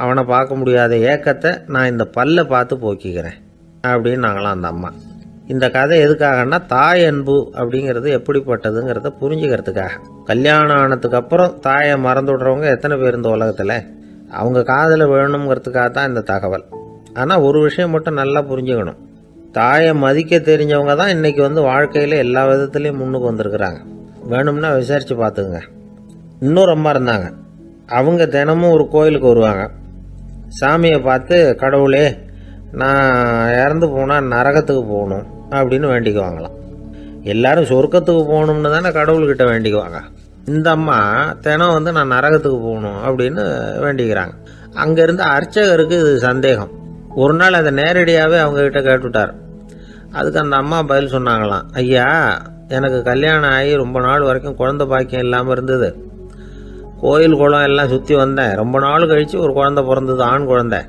அவனை பார்க்க முடியாத ஏக்கத்தை நான் இந்த பல்லை பார்த்து போக்கிக்கிறேன் அப்படின்னு நாங்களாம் அந்த அம்மா. இந்த கதை எதுக்காகன்னா தாய் அன்பு அப்படிங்கிறது எப்படிப்பட்டதுங்கிறத புரிஞ்சுக்கிறதுக்காக. கல்யாணம் ஆனதுக்கு அப்புறம் தாயை மறந்து விடுறவங்க எத்தனை பேர் இந்த உலகத்தில்? அவங்க காதில் வேணுங்கிறதுக்காக தான் இந்த தகவல். ஆனால் ஒரு விஷயம் மட்டும் நல்லா புரிஞ்சுக்கணும், தாயை மதிக்க தெரிஞ்சவங்க தான் இன்றைக்கி வாழ்க்கையில் எல்லா விதத்துலேயும் முன்னுக்கு வந்திருக்கிறாங்க. வேணும்னா விசாரித்து பார்த்துக்குங்க. இன்னொரு அம்மா இருந்தாங்க. அவங்க தினமும் ஒரு கோயிலுக்கு வருவாங்க. சாமியை பார்த்து, கடவுளே நான் இறந்து போனால் நரகத்துக்கு போகணும் அப்படின்னு வேண்டிக்குவாங்களாம். எல்லாரும் சொர்க்கத்துக்கு போகணும்னு தானே கடவுள்கிட்ட வேண்டிக்குவாங்க. இந்த அம்மா தினம் நான் நரகத்துக்கு போகணும் அப்படின்னு வேண்டிக்கிறாங்க. அங்கேருந்து அர்ச்சகருக்கு இது சந்தேகம். ஒரு நாள் அதை நேரடியாகவே அவங்கக்கிட்ட கேட்டுவிட்டார். அதுக்கு அந்த அம்மா பதில் சொன்னாங்களாம், ஐயா, எனக்கு கல்யாணம் ஆகி ரொம்ப நாள் வரைக்கும் குழந்தை பாக்கியம் இல்லாமல் இருந்தது. கோயில் குளம் எல்லாம் சுற்றி வந்தேன். ரொம்ப நாள் கழித்து ஒரு குழந்தை பிறந்தது, ஆண் குழந்தை.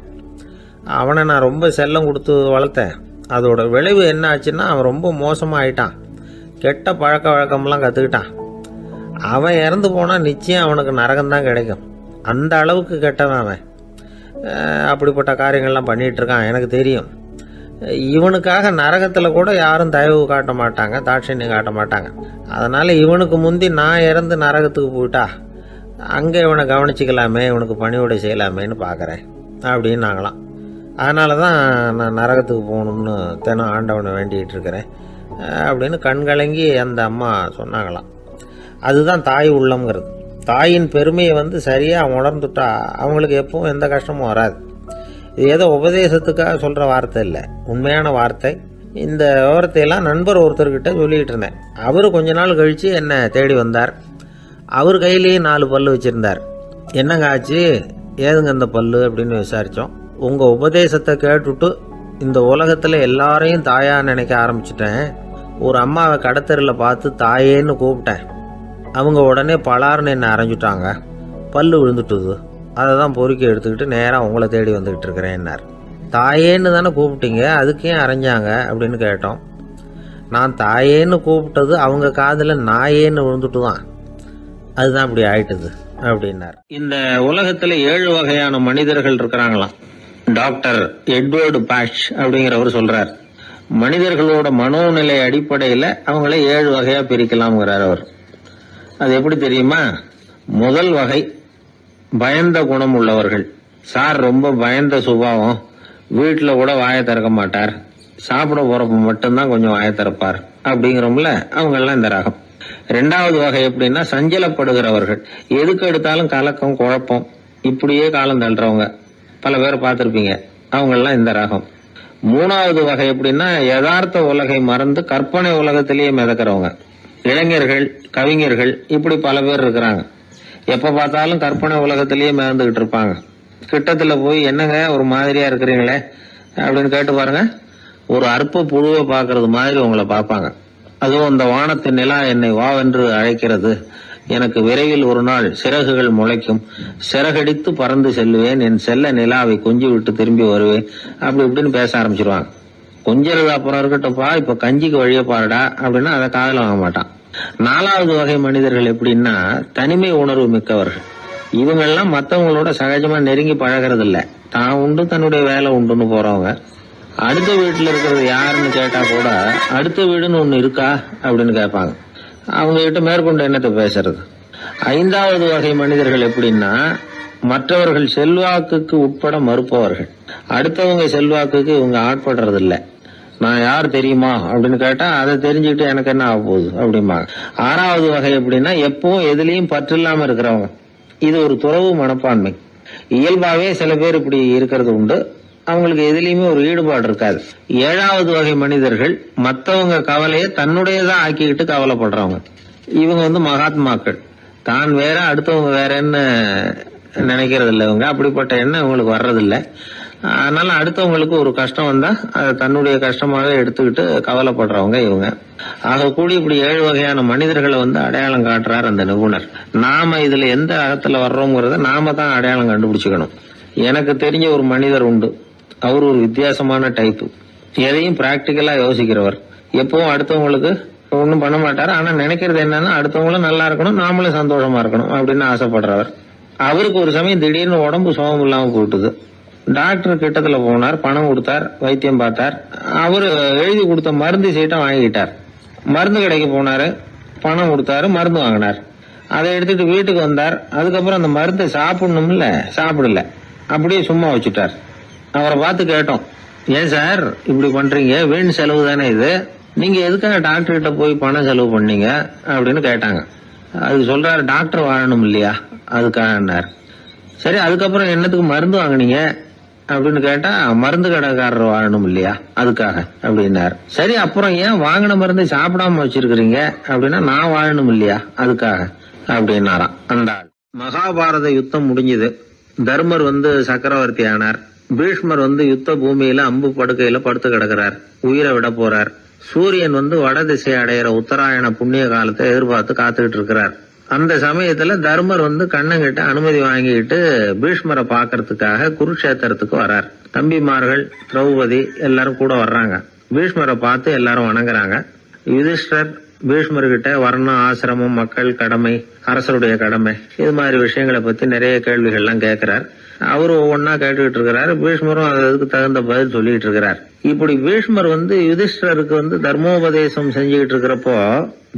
அவனை நான் ரொம்ப செல்லம் கொடுத்து வளர்த்தேன். அதோட விளைவு என்ன ஆச்சுன்னா, அவன் ரொம்ப மோசமாக ஆயிட்டான். கெட்ட பழக்க வழக்கம்லாம் கற்றுக்கிட்டான். அவன் இறந்து போனால் நிச்சயம் அவனுக்கு நரகம்தான் கிடைக்கும். அந்த அளவுக்கு கெட்டவன் அவன். அப்படிப்பட்ட காரியங்கள்லாம் பண்ணிகிட்ருக்கான், எனக்கு தெரியும். இவனுக்காக நரகத்தில் கூட யாரும் தயவு காட்ட மாட்டாங்க, தாட்சண்யம் காட்ட மாட்டாங்க. அதனால் இவனுக்கு முந்தி நான் இறந்து நரகத்துக்கு போயிட்டா அங்கே இவனை கவனிச்சிக்கலாமே, இவனுக்கு பணிவிடை செய்யலாமேன்னு பார்க்குறேன் அப்படின்னு நாங்களாம். அதனால தான் நான் நரகத்துக்கு போகணும்னு தினம் ஆண்டவனை வேண்டிகிட்டு இருக்கிறேன் அப்படின்னு கண்கலங்கி அந்த அம்மா சொன்னாங்களாம். அதுதான் தாய் உள்ளம்ங்கிறது. தாயின் பெருமையை சரியாக உணர்ந்துட்டா அவங்களுக்கு எப்பவும் எந்த கஷ்டமும் வராது. இது ஏதோ உபதேசத்துக்காக சொல்கிற வார்த்தை இல்லை, உண்மையான வார்த்தை. இந்த விவரத்தையெல்லாம் நண்பர் ஒருத்தர்கிட்ட சொல்லிக்கிட்டு இருந்தேன். அவர் கொஞ்ச நாள் கழித்து என்னை தேடி வந்தார். அவர் கையிலேயே 4 பல்லு வச்சுருந்தார். என்னங்க ஆச்சு, ஏதுங்க இந்த பல்லு அப்படின்னு விசாரித்தோம். உங்கள் உபதேசத்தை கேட்டுவிட்டு இந்த உலகத்தில் எல்லாரையும் தாயாக நினைக்க ஆரம்பிச்சிட்டேன். ஒரு அம்மாவை கடத்தரில் பார்த்து தாயேன்னு கூப்பிட்டேன். அவங்க உடனே பலார்னு என்னை அரைஞ்சிட்டாங்க. பல்லு விழுந்துட்டுது. அதை தான் பொறுக்கி எடுத்துக்கிட்டு நேராக உங்களை தேடி வந்துக்கிட்டு இருக்கிறேன்னார். தாயேன்னு தானே கூப்பிட்டீங்க, அதுக்கு ஏன் அரைஞ்சாங்க அப்படின்னு கேட்டோம். நான் தாயேன்னு கூப்பிட்டது அவங்க காதில் நாயேன்னு விழுந்துட்டு தான், அதுதான் இப்படி ஆயிட்டுது அப்படின்னார். இந்த உலகத்தில் 7 வகையான மனிதர்கள் இருக்கிறாங்களாம். டாக்டர் எட்வர்டு பாஷ் அப்படிங்கிறவர் சொல்றார். மனிதர்களோட மனோநிலை அடிப்படையில் அவங்கள 7 வகையா பிரிக்கலாம்ங்கிறார் அவர். அது எப்படி தெரியுமா? முதல் வகை பயந்த குணம் உள்ளவர்கள். சார் ரொம்ப பயந்த சுபாவம், வீட்டில் கூட வாயை திறக்க மாட்டார், சாப்பிட போறப்ப மட்டும்தான் கொஞ்சம் வாயை திறப்பார் அப்படிங்கிறோம்ல, அவங்கெல்லாம் இந்த ரகம். 2வது வகை எப்படின்னா சஞ்சலப்படுகிறவர்கள். எதுக்கு எடுத்தாலும் கலக்கம், குழப்பம், இப்படியே காலம் தள்ளுறவங்க பல பேர் பார்த்துருப்பீங்க, அவங்கெல்லாம் இந்த ரகம். 3வது வகை எப்படின்னா யதார்த்த உலகை மறந்து கற்பனை உலகத்திலேயே மிதக்கிறவங்க. இளைஞர்கள், கவிஞர்கள், இப்படி பல பேர் இருக்கிறாங்க. எப்ப பார்த்தாலும் கற்பனை உலகத்திலேயே மிதந்துகிட்டு இருப்பாங்க. கிட்டத்துல போய் என்னங்க ஒரு மாதிரியா இருக்கிறீங்களே அப்படின்னு கேட்டு பாருங்க, ஒரு அற்ப புழுவை பார்க்கறது மாதிரி உங்களை பார்ப்பாங்க. அதுவும் இந்த வானத்து நிலா என்னை வாவென்று அழைக்கிறது, எனக்கு விரைவில் ஒரு நாள் சிறகுகள் முளைக்கும், சிறகடித்து பறந்து செல்லுவேன், என் செல்ல நிலாவை கொஞ்சி விட்டு திரும்பி வருவேன், அப்படி இப்படின்னு பேச ஆரம்பிச்சிருவாங்க. கொஞ்சம் அப்புறம் இருக்கட்டும்ப்பா, இப்ப கஞ்சிக்கு வழிய பாருடா அப்படின்னா அதை காதல வாங்க மாட்டான். 4வது வகை மனிதர்கள் எப்படின்னா தனிமை உணர்வு மிக்கவர்கள். இவங்கெல்லாம் மற்றவங்களோட சகஜமா நெருங்கி பழகிறது இல்லை, தான் உண்டு தன்னுடைய வேலை உண்டுன்னு போறவங்க. அடுத்த வீட்டுல இருக்கிறது யாருன்னு கேட்டா கூட அடுத்த வீடுன்னு ஒண்ணு இருக்கா அப்படின்னு கேட்பாங்க. அவங்க கிட்ட மேற்கொண்டு என்னத்தை பேசுறது. 5வது வகை மனிதர்கள் எப்படின்னா மற்றவர்கள் செல்வாக்குக்கு உட்பட மறுப்பவர்கள். அடுத்தவங்க செல்வாக்குக்கு இவங்க ஆட்படுறது இல்லை. நான் யார் தெரியுமா அப்படின்னு கேட்டா அதை தெரிஞ்சுக்கிட்டு எனக்கு என்ன ஆக போகுது அப்படிம்பாங்க. 6வது வகை எப்படின்னா எப்பவும் எதுலயும் பற்று இல்லாம இருக்கிறவங்க. இது ஒரு துறவு மனப்பான்மை. இயல்பாவே சில பேர் இப்படி இருக்கிறது உண்டு, அவங்களுக்கு எதுலயுமே ஒரு ஈடுபாடு இருக்காது. 7வது வகை மனிதர்கள் மற்றவங்க கவலையை தன்னுடையதான் ஆக்கிக்கிட்டு கவலைப்படுறவங்க. இவங்க மகாத்மாக்கள். தான் வேற அடுத்தவங்க வேறன்னு நினைக்கிறது இல்லை. இவங்க அப்படிப்பட்ட எண்ணம் இவங்களுக்கு வர்றதில்லை. அதனால அடுத்தவங்களுக்கு ஒரு கஷ்டம் வந்தா அதை தன்னுடைய கஷ்டமாக எடுத்துக்கிட்டு கவலைப்படுறவங்க இவங்க. ஆக கூடி இப்படி 7 வகையான மனிதர்களை அடையாளம் காட்டுறார் அந்த நிபுணர். நாம இதுல எந்த அகத்துல வர்றோங்கிறத நாம தான் அடையாளம் கண்டுபிடிச்சுக்கணும். எனக்கு தெரிஞ்ச ஒரு மனிதர் உண்டு. அவர் ஒரு வித்தியாசமான டைப்பு. எதையும் பிராக்டிக்கலா யோசிக்கிறவர். எப்பவும் அடுத்தவங்களுக்கு ஒன்றும் பண்ண மாட்டாரு. ஆனா நினைக்கிறது என்னன்னா அடுத்தவங்களும் நல்லா இருக்கணும், நாமளும் சந்தோஷமா இருக்கணும் அப்படின்னு ஆசைப்படுறவர். அவருக்கு ஒரு சமயம் திடீர்னு உடம்பு சுகம் இல்லாம போட்டுது. டாக்டர் கிட்டத்துல போனார், பணம் கொடுத்தார், வைத்தியம் பார்த்தார். அவரு எழுதி கொடுத்த மருந்து சீட்டை வாங்கிட்டார். மருந்து கடைக்கு போனாரு, பணம் கொடுத்தாரு, மருந்து வாங்கினார். அதை எடுத்துட்டு வீட்டுக்கு வந்தார். அதுக்கப்புறம் அந்த மருந்தை சாப்பிடணும்ல, சாப்பிடல, அப்படியே சும்மா வச்சுட்டார். அவரை பார்த்து கேட்டோம், ஏன் சார் இப்படி பண்றீங்க, வீண் செலவு தானே இது, நீங்க எதுக்காக டாக்டர் கிட்ட போய் பணம் செலவு பண்ணீங்க அப்படின்னு கேட்டாங்க. அதுக்கு சொல்றாரு, டாக்டர் வாழணும் இல்லையா அதுக்காக. சரி, அதுக்கப்புறம் என்னத்துக்கு மருந்து வாங்கினீங்க அப்படின்னு கேட்டா, மருந்து கடைக்காரர் வாழணும் இல்லையா அதுக்காக அப்படின்னார். சரி, அப்புறம் ஏன் வாங்கின மருந்து சாப்பிடாம வச்சிருக்கிறீங்க அப்படின்னா, நான் வாழணும் இல்லையா அதுக்காக அப்படின்னாராம் அந்த ஆள். மகாபாரத யுத்தம் முடிஞ்சது. தர்மர் சக்கரவர்த்தி ஆனார். பீஷ்மர் யுத்த பூமியில அம்பு படுக்கையில படுத்து கிடக்கிறார், உயிரை விட போறார். சூரியன் வட திசை அடையிற உத்தராயண புண்ணிய காலத்தை எதிர்பார்த்து காத்துக்கிட்டு இருக்கிறார். அந்த சமயத்துல தர்மர் கண்ணங்கிட்ட அனுமதி வாங்கிட்டு பீஷ்மரை பாக்கிறதுக்காக குருக்ஷேத்திரத்துக்கு வர்றார். தம்பிமார்கள், திரௌபதி எல்லாரும் கூட வர்றாங்க. பீஷ்மரை பார்த்து எல்லாரும் வணங்குறாங்க. யுதிஷ்டர் பீஷ்மர்கிட்ட வர்ணம், ஆசிரமம், மக்கள் கடமை, அரசருடைய கடமை, இது மாதிரி விஷயங்களை பத்தி நிறைய கேள்விகள்லாம் கேட்கிறார். அவரு ஒவ்வொன்னா கேட்டுக்கிட்டு இருக்கிறாரு. பீஷ்மரும் அதுக்கு தகுந்த பதில் சொல்லிட்டு இருக்கிறார். இப்படி பீஷ்மர் யுதிஷ்டருக்கு தர்மோபதேசம் செஞ்சுக்கிட்டு இருக்கிறப்போ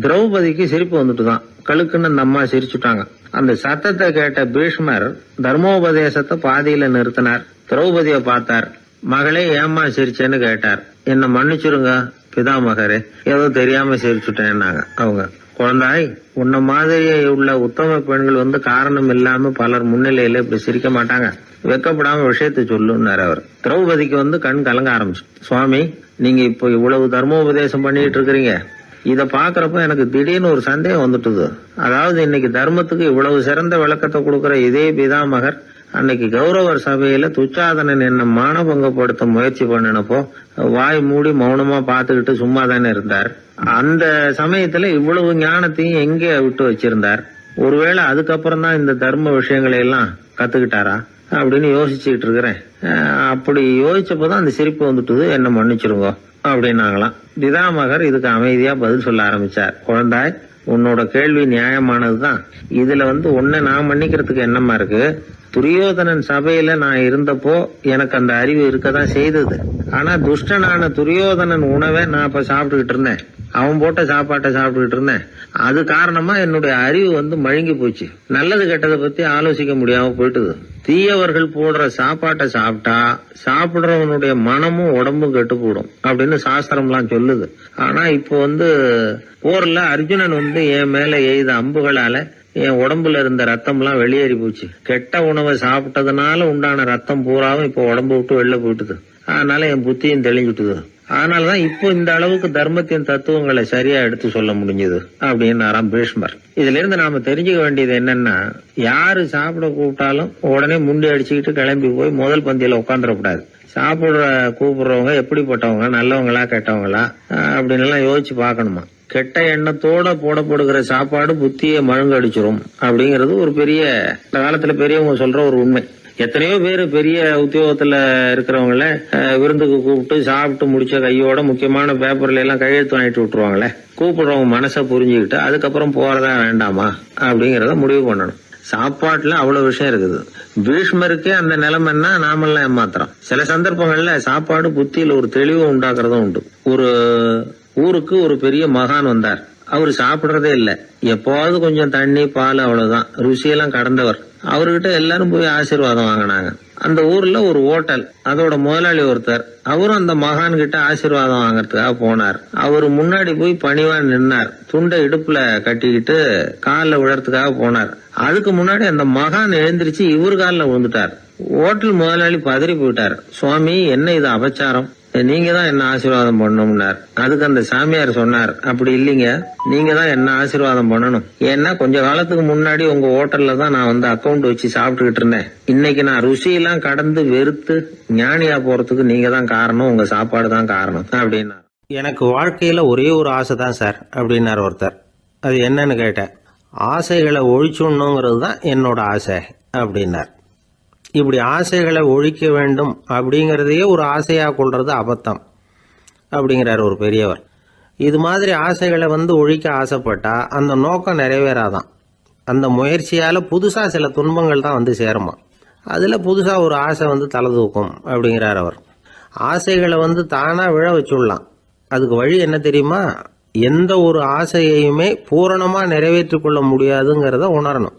திரௌபதிக்கு சிரிப்பு வந்துட்டுதான். கழுக்குன்னு அந்த அம்மா சிரிச்சுட்டாங்க. அந்த சத்தத்தை கேட்ட பீஷ்மர் தர்மோபதேசத்தை பாதியில நிறுத்தினார். திரௌபதியை பார்த்தார். மகளே, ஏம்மா சிரிச்சேன்னு கேட்டார். என்ன மன்னிச்சிருங்க பிதாமகரே, ஏதோ தெரியாம சிரிச்சுட்டேன்னாங்க அவங்க. குழந்தாய், உன்ன மாதிரியே உள்ள உத்தம பெண்கள் காரணம் இல்லாம பலர் முன்னிலையில இப்படி சிரிக்க மாட்டாங்க, வெக்கப்படாம விஷயத்தை சொல்லுன்னாரு அவர். திரௌபதிக்கு கண் கலங்க ஆரம்பிச்சு. சுவாமி, நீங்க இப்போ இவ்வளவு தர்மோபதேசம் பண்ணிட்டு இருக்கிறீங்க, இத பாக்குறப்ப எனக்கு திடீர்னு ஒரு சந்தேகம் வந்துட்டுது. அதாவது இன்னைக்கு தர்மத்துக்கு இவ்வளவு சிறந்த விளக்கத்தை கொடுக்கற இதே பிதாமகர் அன்னைக்கு கௌரவர் சபையில துச்சாதனன் என்ன மானபங்கப்படுத்த முயற்சி பண்ணினப்போ வாய் மூடி மௌனமா பாத்துக்கிட்டு சும்மா தானே இருந்தார். அந்த சமயத்துல இவ்வளவு ஞானத்தையும் எங்க விட்டு வச்சிருந்தார்? ஒருவேளை அதுக்கப்புறம் தான் இந்த தர்ம விஷயங்களை எல்லாம் கத்துக்கிட்டாரா அப்படின்னு யோசிச்சுட்டு இருக்கிறேன். அப்படி யோசிச்சப்போதான் அந்த சிரிப்பு வந்துட்டுது, என்ன மன்னிச்சிருங்க அப்படின்னாங்களாம். பிதாமகர் இதுக்கு அமைதியா பதில் சொல்ல ஆரம்பிச்சார். குழந்தாய், உன்னோட கேள்வி நியாயமானதுதான். இதுல உன்னை நான் மன்னிக்கிறதுக்கு என்னமா இருக்கு? துரியோதனன் சபையில நான் இருந்தப்போ எனக்கு அந்த அறிவு இருக்கதான் செய்தது. ஆனா துஷ்டனான துரியோதனன் உணவை நான் இப்ப சாப்பிட்டுக்கிட்டு இருந்தேன், அவன் போட்ட சாப்பாட்டை சாப்பிட்டுக்கிட்டு இருந்தேன். அது காரணமா என்னுடைய அறிவு மழுங்கி போச்சு. நல்லது கெட்டதை பத்தி ஆலோசிக்க முடியாம போயிட்டுது. தீயவர்கள் போடுற சாப்பாட்டை சாப்பிட்டா சாப்பிடுறவனுடைய மனமும் உடம்பும் கெட்டு போடும் அப்படின்னு சாஸ்திரம்லாம் சொல்லுது. ஆனா இப்போ போர்ல அர்ஜுனன் என் மேல எய்த அம்புகளால என் உடம்புல இருந்த ரத்தம் எல்லாம் வெளியேறி போச்சு. கெட்ட உணவை சாப்பிட்டதுனால உண்டான ரத்தம் பூராவும் இப்போ உடம்பு விட்டு வெளில போயிட்டுது. அதனால என் புத்தியும் தெளிஞ்சுட்டுது. அதனாலதான் இப்போ இந்த அளவுக்கு தர்மத்தின் தத்துவங்களை சரியா எடுத்து சொல்ல முடிஞ்சது அப்படின்னு பீஷ்மர். இதுல இருந்து நாம தெரிஞ்சுக்க வேண்டியது என்னன்னா, யாரு சாப்பிட கூப்பிட்டாலும் உடனே முண்டி அடிச்சுக்கிட்டு கிளம்பி போய் முதல் பந்தியில உட்காந்துடக்கூடாது. சாப்பிடுற கூப்பிடுறவங்க எப்படிப்பட்டவங்க, நல்லவங்களா கெட்டவங்களா அப்படின்னு எல்லாம் யோசிச்சு பாக்கணுமா. கெட்ட எண்ணத்தோட போடப்படுகிற சாப்பாடு புத்தியை மழுங்கடிச்சிரும் அப்படிங்கறது ஒரு பெரிய காலத்துல பெரியவங்க சொல்ற ஒரு உண்மை. எத்தனையோ பேர் பெரிய உத்தியோகத்துல இருக்கிறவங்கள விருந்துக்கு கூப்பிட்டு சாப்பிட்டு முடிச்ச கையோட முக்கியமான பேப்பர்ல எல்லாம் கையெழுத்து வாங்கிட்டு விட்டுருவாங்களே. கூப்பிடுறவங்க மனசை புரிஞ்சுக்கிட்டு அதுக்கப்புறம் போறதா வேண்டாமா அப்படிங்கறத முடிவு பண்ணணும். சாப்பாட்டுல அவ்வளவு விஷயம் இருக்குது. பீஷ்மருக்கே அந்த நிலைமைன்னா நாமெல்லாம் ஏமாத்திரம். சில சந்தர்ப்பங்கள்ல சாப்பாடு புத்தியில ஒரு தெளிவு உண்டாக்குறதும் உண்டு. ஒரு ஊருக்கு ஒரு பெரிய மகான் வந்தார். அவரு சாப்பிடுறதே இல்ல, எப்போவாவது கொஞ்சம் தண்ணி பால் அவ்வளவுதான், ருசியெல்லாம் கடந்தவர். அவர்கிட்ட எல்லாரும் போய் ஆசீர்வாதம் வாங்கினாங்க. அந்த ஊர்ல ஒரு ஹோட்டல், அதோட முதலாளி ஒருத்தர், அவரும் அந்த மகான் கிட்ட ஆசீர்வாதம் வாங்கறதுக்காக போனார். அவரு முன்னாடி போய் பணிவா நின்னார். துண்டை இடுப்புல கட்டிக்கிட்டு காலில் விழறதுக்காக போனார். அதுக்கு முன்னாடி அந்த மகான் எழுந்திருச்சு இவர் காலில் விழுந்துட்டார். ஹோட்டல் முதலாளி பதறி போயிட்டார். சுவாமி, என்ன இது அபச்சாரம், நீங்க தான் என்ன ஆசீர்வாதம் பண்ணணும்னார். அதுக்கு அந்த சாமியார் சொன்னார், அப்படி இல்லைங்க, நீங்க தான் என்ன ஆசீர்வாதம் பண்ணணும். ஏன்னா கொஞ்ச காலத்துக்கு முன்னாடி உங்க ஹோட்டல்ல தான் நான் அக்கௌண்ட் வச்சு சாப்பிட்டுக்கிட்டு இருந்தேன். இன்னைக்கு நான் ருசியெல்லாம் கடந்து வெறுத்து ஞானியா போறதுக்கு நீங்க தான் காரணம், உங்க சாப்பாடு தான் காரணம் அப்படின்னா. எனக்கு வாழ்க்கையில ஒரே ஒரு ஆசை தான் சார் அப்படின்னார் ஒருத்தர். அது என்னன்னு கேட்டேன். ஆசைகளை ஒழிச்சுடணுங்கிறது தான் என்னோட ஆசை அப்படின்னார். இப்படி ஆசைகளை ஒழிக்க வேண்டும் அப்படிங்கிறதையே ஒரு ஆசையாக கொள்றது அபத்தம் அப்படிங்கிறார் ஒரு பெரியவர். இது மாதிரி ஆசைகளை ஒழிக்க ஆசைப்பட்டா அந்த நோக்கம் நிறைவேறாதான். அந்த முயற்சியால் புதுசாக சில துன்பங்கள் தான் சேருமா. அதில் புதுசாக ஒரு ஆசை தலை தூக்கும் அப்படிங்கிறார் அவர். ஆசைகளை தானாக விழ வச்சுடலாம். அதுக்கு வழி என்ன தெரியுமா? எந்த ஒரு ஆசையையுமே பூரணமாக நிறைவேற்றி கொள்ள முடியாதுங்கிறத உணரணும்.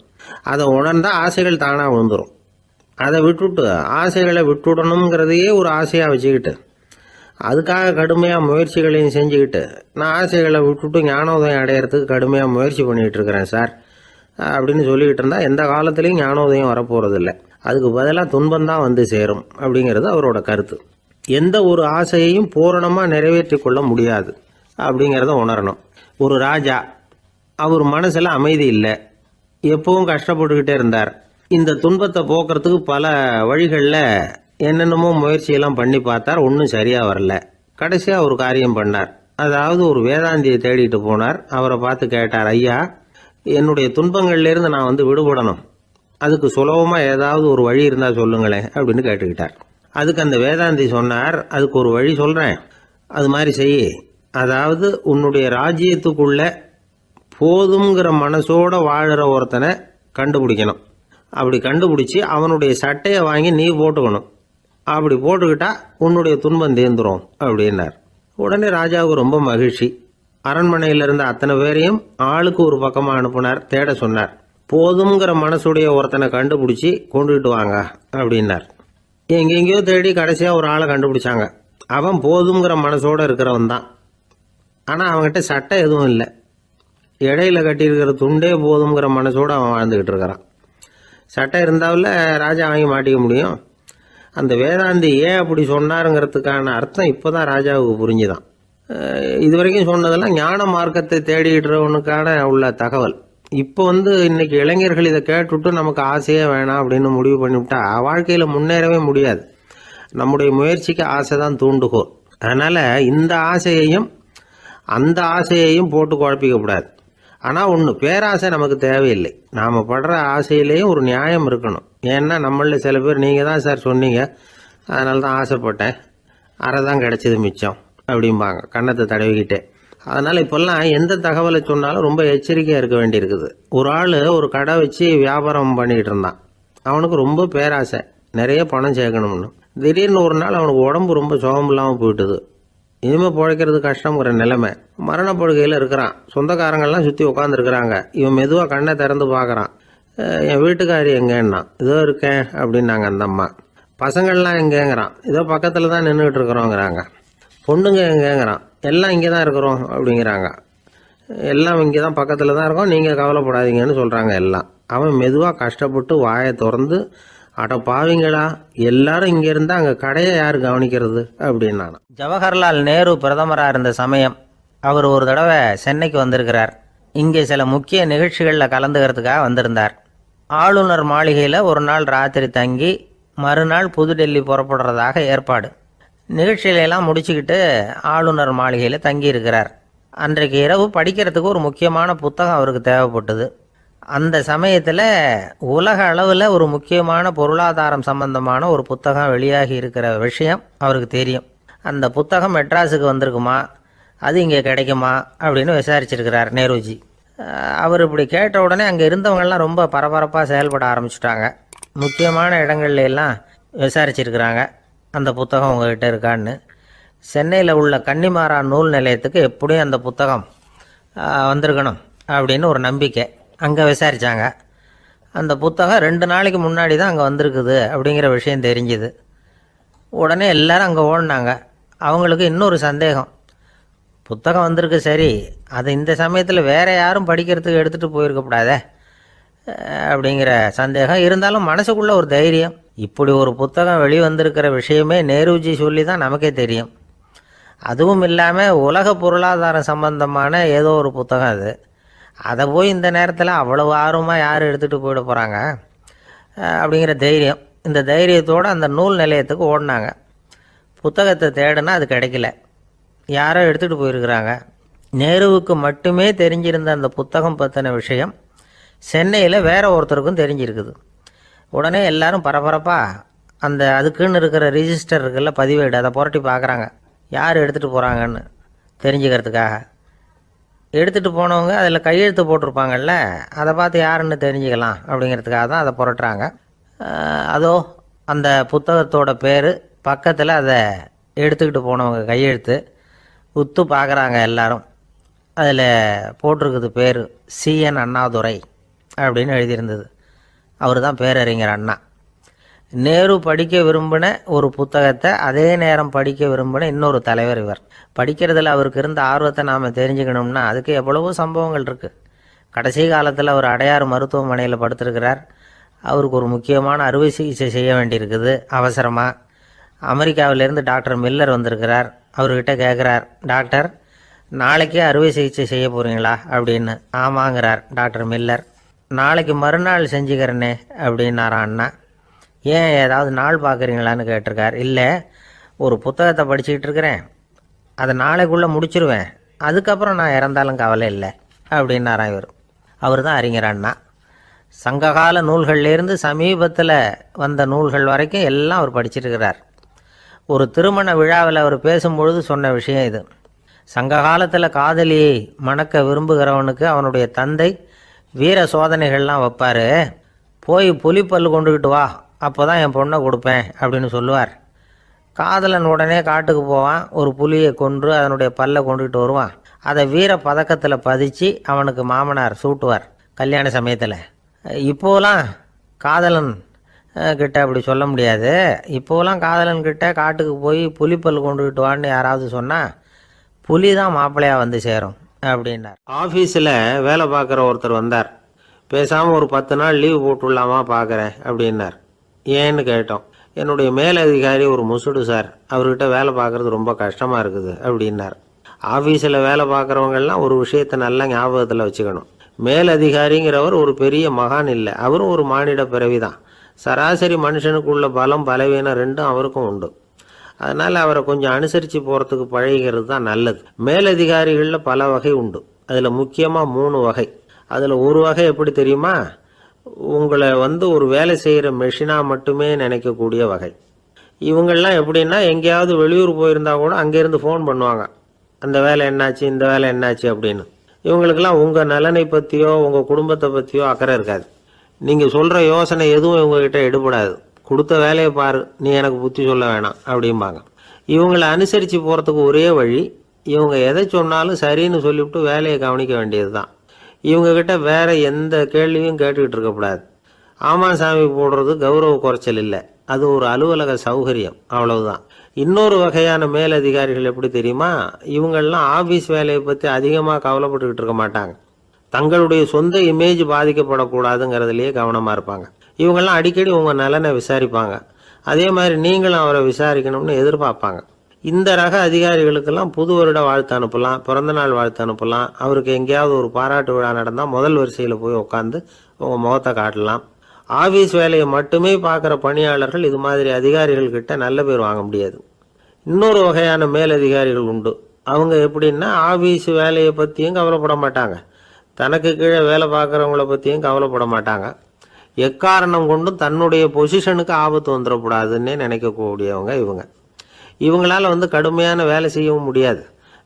அதை உணர்ந்தால் ஆசைகள் தானாக விழுந்துடும். அதை விட்டுட்டு ஆசைகளை விட்டுடணுங்கிறதையே ஒரு ஆசையாக வச்சுக்கிட்டு அதுக்காக கடுமையாக முயற்சிகளையும் செஞ்சுக்கிட்டு நான் ஆசைகளை விட்டுட்டு ஞானோதயம் அடையிறதுக்கு கடுமையாக முயற்சி பண்ணிகிட்டு இருக்கிறேன் சார் அப்படின்னு சொல்லிக்கிட்டு இருந்தால் எந்த காலத்துலேயும் ஞானோதயம் வரப்போகிறதில்ல. அதுக்கு பதிலாக துன்பந்தான் வந்து சேரும் அப்படிங்கிறது அவரோட கருத்து. எந்த ஒரு ஆசையையும் பூரணமாக நிறைவேற்றி கொள்ள முடியாது அப்படிங்கிறத உணரணும். ஒரு ராஜா, அவர் மனசில் அமைதி இல்லை, எப்பவும் கஷ்டப்பட்டுக்கிட்டே இருந்தார். இந்த துன்பத்தை போக்குறதுக்கு பல வழிகளில் என்னென்னமோ முயற்சியெல்லாம் பண்ணி பார்த்தார். ஒன்றும் சரியாக வரல. கடைசியாக ஒரு காரியம் பண்ணார். அதாவது ஒரு வேதாந்தியை தேடிட்டு போனார். அவரை பார்த்து கேட்டார், ஐயா, என்னுடைய துன்பங்கள்லேருந்து நான் விடுபடணும், அதுக்கு சுலபமாக ஏதாவது ஒரு வழி இருந்தால் சொல்லுங்களேன் அப்படின்னு கேட்டுக்கிட்டார். அதுக்கு அந்த வேதாந்தி சொன்னார், அதுக்கு ஒரு வழி சொல்கிறேன், அது மாதிரி செய். அதாவது உன்னுடைய ராஜ்யத்துக்குள்ள போதுங்கிற மனசோட வாழுற ஒருத்தனை கண்டுபிடிக்கணும். அப்படி கண்டுபிடிச்சி அவனுடைய சட்டையை வாங்கி நீ போட்டுக்கணும். அப்படி போட்டுக்கிட்டா உன்னுடைய துன்பம் தீர்ந்துரும் அப்படின்னார். உடனே ராஜாவுக்கு ரொம்ப மகிழ்ச்சி. அரண்மனையில் இருந்த அத்தனை பேரையும் ஆளுக்கு ஒரு பக்கமாக அனுப்புனார், தேட சொன்னார். போதுங்கிற மனசுடைய ஒருத்தனை கண்டுபிடிச்சி கொண்டுகிட்டு வாங்க அப்படின்னார். எங்கெங்கேயோ தேடி கடைசியாக ஒரு ஆளை கண்டுபிடிச்சாங்க. அவன் போதுங்கிற மனசோடு இருக்கிறவன் தான். ஆனால் அவன்கிட்ட சட்டை எதுவும் இல்லை. இடையில கட்டியிருக்கிற துண்டே போதுங்கிற மனசோடு அவன் வாழ்ந்துக்கிட்டு இருக்கிறான். சட்டை இருந்தாவில் ராஜா வாங்கி மாட்டிக்க முடியும். அந்த வேதாந்தி ஏன் அப்படி சொன்னாருங்கிறதுக்கான அர்த்தம் இப்போ தான் ராஜாவுக்கு புரிஞ்சுதான். இது வரைக்கும் சொன்னதெல்லாம் ஞான மார்க்கத்தை தேடிக்கிறவனுக்கான உள்ள தகவல். இப்போ இன்னைக்கு இளைஞர்கள் இதை கேட்டுவிட்டு நமக்கு ஆசையே வேணாம் அப்படின்னு முடிவு பண்ணிவிட்டா வாழ்க்கையில் முன்னேறவே முடியாது. நம்முடைய முயற்சிக்கு ஆசை தான் தூண்டுகோல். அதனால் இந்த ஆசையையும் அந்த ஆசையையும் போட்டு குழப்பிக்கக்கூடாது. ஆனால் ஒன்று, பேராசை நமக்கு தேவையில்லை. நாம் படுற ஆசையிலேயும் ஒரு நியாயம் இருக்கணும். ஏன்னா நம்மளில் சில பேர் நீங்கள் தான் சார் சொன்னீங்க, அதனால தான் ஆசைப்பட்டேன், அரை தான் கிடச்சிது மிச்சம் அப்படிம்பாங்க கன்னத்தை தடவிக்கிட்டே. அதனால் இப்போல்லாம் எந்த தகவலை சொன்னாலும் ரொம்ப எச்சரிக்கையாக இருக்க வேண்டியிருக்குது. ஒரு ஆள் ஒரு கடை வச்சு வியாபாரம் பண்ணிகிட்டு இருந்தான். அவனுக்கு ரொம்ப பேராசை, நிறைய பணம் சேர்க்கணும்னு. திடீர்னு ஒரு நாள் அவனுக்கு உடம்பு ரொம்ப சுகம் இல்லாமல் போயிட்டுது. இனிமேல் பிழைக்கிறது கஷ்டங்கிற நிலைமை. மரணப்படுகையில் இருக்கிறான். சொந்தக்காரங்கள்லாம் சுற்றி உட்காந்துருக்குறாங்க. இவன் மெதுவாக கண்ணை திறந்து பார்க்குறான். என் வீட்டுக்காரி எங்கேன்னா, இதோ இருக்கேன் அப்படின்னாங்க அந்த அம்மா. பசங்கள்லாம் எங்கேங்கிறான். இதோ பக்கத்தில் தான் நின்றுக்கிட்டு இருக்கிறோங்கிறாங்க. பொண்ணுங்க எங்கேங்கிறான். எல்லாம் இங்கே தான் இருக்கிறோம் அப்படிங்கிறாங்க. எல்லாம் இங்கே தான் பக்கத்தில் தான் இருக்கோம், நீங்கள் கவலைப்படாதீங்கன்னு சொல்கிறாங்க எல்லாம். அவன் மெதுவாக கஷ்டப்பட்டு வாயை திறந்து, அட பாவிங்களா, எல்லாரும் இங்கே இருந்தால் அங்கே கடையை யார் கவனிக்கிறது அப்படின்னு. ஜவஹர்லால் நேரு பிரதமராக இருந்த சமயம் அவர் ஒரு தடவை சென்னைக்கு வந்திருக்கிறார். இங்கே சில முக்கிய நிகழ்ச்சிகளில் கலந்துக்கிறதுக்காக வந்திருந்தார். ஆளுநர் மாளிகையில் ஒரு நாள் ராத்திரி தங்கி மறுநாள் புதுடெல்லி புறப்படுறதாக ஏற்பாடு. நிகழ்ச்சியிலெல்லாம் முடிச்சுக்கிட்டு ஆளுநர் மாளிகையில் தங்கியிருக்கிறார். அன்றைக்கு இரவு படிக்கிறதுக்கு ஒரு முக்கியமான புத்தகம் அவருக்கு தேவைப்பட்டது. அந்த சமயத்தில் உலக அளவில் ஒரு முக்கியமான பொருளாதாரம் சம்பந்தமான ஒரு புத்தகம் வெளியாகி இருக்கிற விஷயம் அவருக்கு தெரியும். அந்த புத்தகம் மெட்ராஸுக்கு வந்திருக்குமா, அது இங்கே கிடைக்குமா அப்படின்னு விசாரிச்சிருக்கிறார் நேருஜி. அவர் இப்படி கேட்ட உடனே அங்கே இருந்தவங்கெல்லாம் ரொம்ப பரபரப்பாக செயல்பட ஆரம்பிச்சுட்டாங்க. முக்கியமான இடங்கள்ல எல்லாம் விசாரிச்சிருக்கிறாங்க, அந்த புத்தகம் உங்ககிட்ட இருக்கான்னு. சென்னையில் உள்ள கன்னிமாரா நூல் நிலையத்துக்கு எப்படியும் அந்த புத்தகம் வந்திருக்கணும் அப்படின்னு ஒரு நம்பிக்கை. அங்கே விசாரித்தாங்க. அந்த புத்தகம் 2 நாளைக்கு முன்னாடி தான் அங்கே வந்திருக்குது அப்படிங்கிற விஷயம் தெரிஞ்சுது. உடனே எல்லாரும் அங்கே ஓடினாங்க. அவங்களுக்கு இன்னொரு சந்தேகம், புத்தகம் வந்திருக்கு சரி, அது இந்த சமயத்தில் வேறு யாரும் படிக்கிறதுக்கு எடுத்துகிட்டு போயிருக்கக்கூடாதே அப்படிங்கிற சந்தேகம் இருந்தாலும் மனசுக்குள்ளே ஒரு தைரியம். இப்படி ஒரு புத்தகம் வெளிவந்திருக்கிற விஷயமே நேருஜி சொல்லி தான் நமக்கே தெரியும். அதுவும் இல்லாமல் உலக பொருளாதாரம் சம்பந்தமான ஏதோ ஒரு புத்தகம் அது. அதை போய் இந்த நேரத்தில் அவ்வளவு ஆர்வமாக யார் எடுத்துகிட்டு போயிட போகிறாங்க அப்படிங்கிற தைரியம். இந்த தைரியத்தோடு அந்த நூல் நிலையத்துக்கு ஓடினாங்க. புத்தகத்தை தேடினா அது கிடைக்கல, யாரோ எடுத்துகிட்டு போயிருக்கிறாங்க. நேருவுக்கு மட்டுமே தெரிஞ்சிருந்த அந்த புத்தகம் பற்றின விஷயம் சென்னையில் வேற ஒருத்தருக்கும் தெரிஞ்சிருக்குது. உடனே எல்லாரும் பரபரப்பாக அதுக்குன்னு இருக்கிற ரிஜிஸ்டர் இருக்குல்ல, பதிவேடு, அதை புரட்டி பார்க்குறாங்க யார் எடுத்துகிட்டு போகிறாங்கன்னு தெரிஞ்சுக்கிறதுக்காக. எடுத்துகிட்டு போனவங்க அதில் கையெழுத்து போட்டிருப்பாங்கல்ல, அதை பார்த்து யாருன்னு தெரிஞ்சுக்கலாம் அப்படிங்கிறதுக்காக தான் அதை புரட்டுறாங்க. அதோ அந்த புத்தகத்தோட பேர் பக்கத்தில் அதை எடுத்துக்கிட்டு போனவங்க கையெழுத்து. உத்து பார்க்குறாங்க எல்லாரும். அதில் போட்டிருக்குது பேர் CN அண்ணாதுரை அப்படின்னு எழுதியிருந்தது. அவர் தான் பேரறிஞர் அண்ணா. நேரு படிக்க விரும்பின ஒரு புத்தகத்தை அதே நேரம் படிக்க விரும்பின இன்னொரு தலைவர் இவர். படிக்கிறதுல அவருக்கு இருந்த ஆர்வத்தை நாம் தெரிஞ்சுக்கணும்னா அதுக்கு எவ்வளவோ சம்பவங்கள் இருக்குது. கடைசி காலத்தில் அவர் அடையாறு மருத்துவமனையில் படுத்திருக்கிறார். அவருக்கு ஒரு முக்கியமான அறுவை சிகிச்சை செய்ய வேண்டியிருக்குது அவசரமாக. அமெரிக்காவிலேருந்து டாக்டர் மில்லர் வந்திருக்கிறார். அவர்கிட்ட கேட்குறார், டாக்டர் நாளைக்கே அறுவை சிகிச்சை செய்ய போகிறீங்களா அப்படின்னு. ஆமாங்கிறார் டாக்டர் மில்லர். நாளைக்கு மறுநாள் செஞ்சுக்கிறேனே அப்படின்னாரான் அண்ணா. ஏன் ஏதாவது நாள் பார்க்குறீங்களான்னு கேட்டிருக்கார். இல்லை, ஒரு புத்தகத்தை படிச்சுக்கிட்டு இருக்கிறேன், அதை நாளைக்குள்ளே முடிச்சிருவேன், அதுக்கப்புறம் நான் இறந்தாலும் கவலை இல்லை அப்படின்னாரான் இவர். அவர் தான் அறிஞர் அண்ணா. சங்ககால நூல்கள்லேருந்து சமீபத்தில் வந்த நூல்கள் வரைக்கும் எல்லாம் அவர் படிச்சிருக்கிறார். ஒரு திருமண விழாவில் அவர் பேசும்பொழுது சொன்ன விஷயம் இது. சங்க காலத்தில் காதலியை மணக்க விரும்புகிறவனுக்கு அவனுடைய தந்தை வீர சோதனைகள்லாம் வைப்பார். போய் புலிப்பல் கொண்டுக்கிட்டு வா, அப்போ தான் என் பொண்ணை கொடுப்பேன் அப்படின்னு சொல்லுவார். காதலன் உடனே காட்டுக்கு போவான், ஒரு புலியை கொன்று அதனுடைய பல்லை கொண்டுக்கிட்டு வருவான். அதை வீர பதக்கத்தில் பதிச்சு அவனுக்கு மாமனார் சூட்டுவார் கல்யாண சமயத்தில். இப்போலாம் காதலன் கிட்ட அப்படி சொல்ல முடியாது. இப்போலாம் காதலன் கிட்ட காட்டுக்கு போய் புலிப்பல் கொண்டுக்கிட்டு வான்னு யாராவது சொன்னால் புலி தான் மாப்பிள்ளையாக வந்து சேரும் அப்படின்னார். ஆஃபீஸில் வேலை பார்க்குற ஒருத்தர் வந்தார். பேசாமல் ஒரு 10 நாள் லீவு போட்டுடலாமா பார்க்குறேன் அப்படின்னார். ஏன்னு கேட்டோம். என்னுடைய மேலதிகாரி ஒரு முசுடு சார், அவர்கிட்ட வேலை பார்க்குறது ரொம்ப கஷ்டமாக இருக்குது அப்படின்னார். ஆஃபீஸில் வேலை பார்க்குறவங்கெல்லாம் ஒரு விஷயத்தை நல்லா ஞாபகத்தில் வச்சுக்கணும். மேலதிகாரிங்கிறவர் ஒரு பெரிய மகான் இல்லை, அவரும் ஒரு மானிட பிறவி தான். சராசரி மனுஷனுக்குள்ள பலம் பலவீனம் ரெண்டும் அவருக்கும் உண்டு. அதனால் அவரை கொஞ்சம் அனுசரித்து போகிறதுக்கு பழகிறது தான் நல்லது. மேலதிகாரிகளில் பல வகை உண்டு. அதில் முக்கியமாக 3 வகை. அதில் ஒரு வகை எப்படி தெரியுமா? உங்களை ஒரு வேலை செய்கிற மெஷினாக மட்டுமே நினைக்கக்கூடிய வகை. இவங்கள்லாம் எப்படின்னா, எங்கேயாவது வெளியூர் போயிருந்தா கூட அங்கேருந்து ஃபோன் பண்ணுவாங்க, அந்த வேலை என்னாச்சு, இந்த வேலை என்னாச்சு அப்படின்னு. இவங்களுக்கெல்லாம் உங்கள் நலனை பற்றியோ உங்கள் குடும்பத்தை பற்றியோ அக்கறை இருக்காது. நீங்கள் சொல்கிற யோசனை எதுவும் இவங்ககிட்ட எடுபடாது. கொடுத்த வேலையை பாரு, நீ எனக்கு புத்தி சொல்ல வேணாம் அப்படிம்பாங்க. இவங்களை அனுசரித்து போகிறதுக்கு ஒரே வழி, இவங்க எதை சொன்னாலும் சரின்னு சொல்லிவிட்டு வேலையை கவனிக்க வேண்டியது தான். இவங்ககிட்ட வேற எந்த கேள்வியும் கேட்டுக்கிட்டு இருக்கக்கூடாது. ஆமாம் சாமி போடுறது கௌரவ குறைச்சல் இல்லை, அது ஒரு அலுவலக சௌகரியம், அவ்வளவுதான். இன்னொரு வகையான மேலதிகாரிகள் எப்படி தெரியுமா? இவங்கெல்லாம் ஆஃபீஸ் வேலையை பற்றி அதிகமாக கவலைப்பட்டுக்கிட்டு இருக்க மாட்டாங்க. தங்களுடைய சொந்த இமேஜ் பாதிக்கப்படக்கூடாதுங்கிறதுலையே கவனமாக இருப்பாங்க. இவங்கெல்லாம் அடிக்கடி உங்கள் நலனை விசாரிப்பாங்க. அதே மாதிரி நீங்களும் அவரை விசாரிக்கணும்னு எதிர்பார்ப்பாங்க. இந்த ரக அதிகாரிகளுக்கெல்லாம் புது வருட வாழ்த்து அனுப்பலாம், பிறந்தநாள் வாழ்த்து அனுப்பலாம். அவருக்கு எங்கேயாவது ஒரு பாராட்டு விழா நடந்தால் முதல் வரிசையில் போய் உட்காந்து உங்கள் முகத்தை காட்டலாம். ஆஃபீஸ் வேலையை மட்டுமே பார்க்குற பணியாளர்கள் இது மாதிரி அதிகாரிகள்கிட்ட நல்ல பேர் வாங்க முடியாது. இன்னொரு வகையான மேலதிகாரிகள் உண்டு. அவங்க எப்படின்னா, ஆஃபீஸ் வேலையை பற்றியும் கவலைப்பட மாட்டாங்க, தனக்கு கீழே வேலை பார்க்குறவங்கள பற்றியும் கவலைப்பட மாட்டாங்க. எக்காரணம் கொண்டும் தன்னுடைய பொசிஷனுக்கு ஆபத்து வந்துடக்கூடாதுன்னே நினைக்கக்கூடியவங்க இவங்க. இவங்களால் கடுமையான வேலை செய்யவும் முடியாது,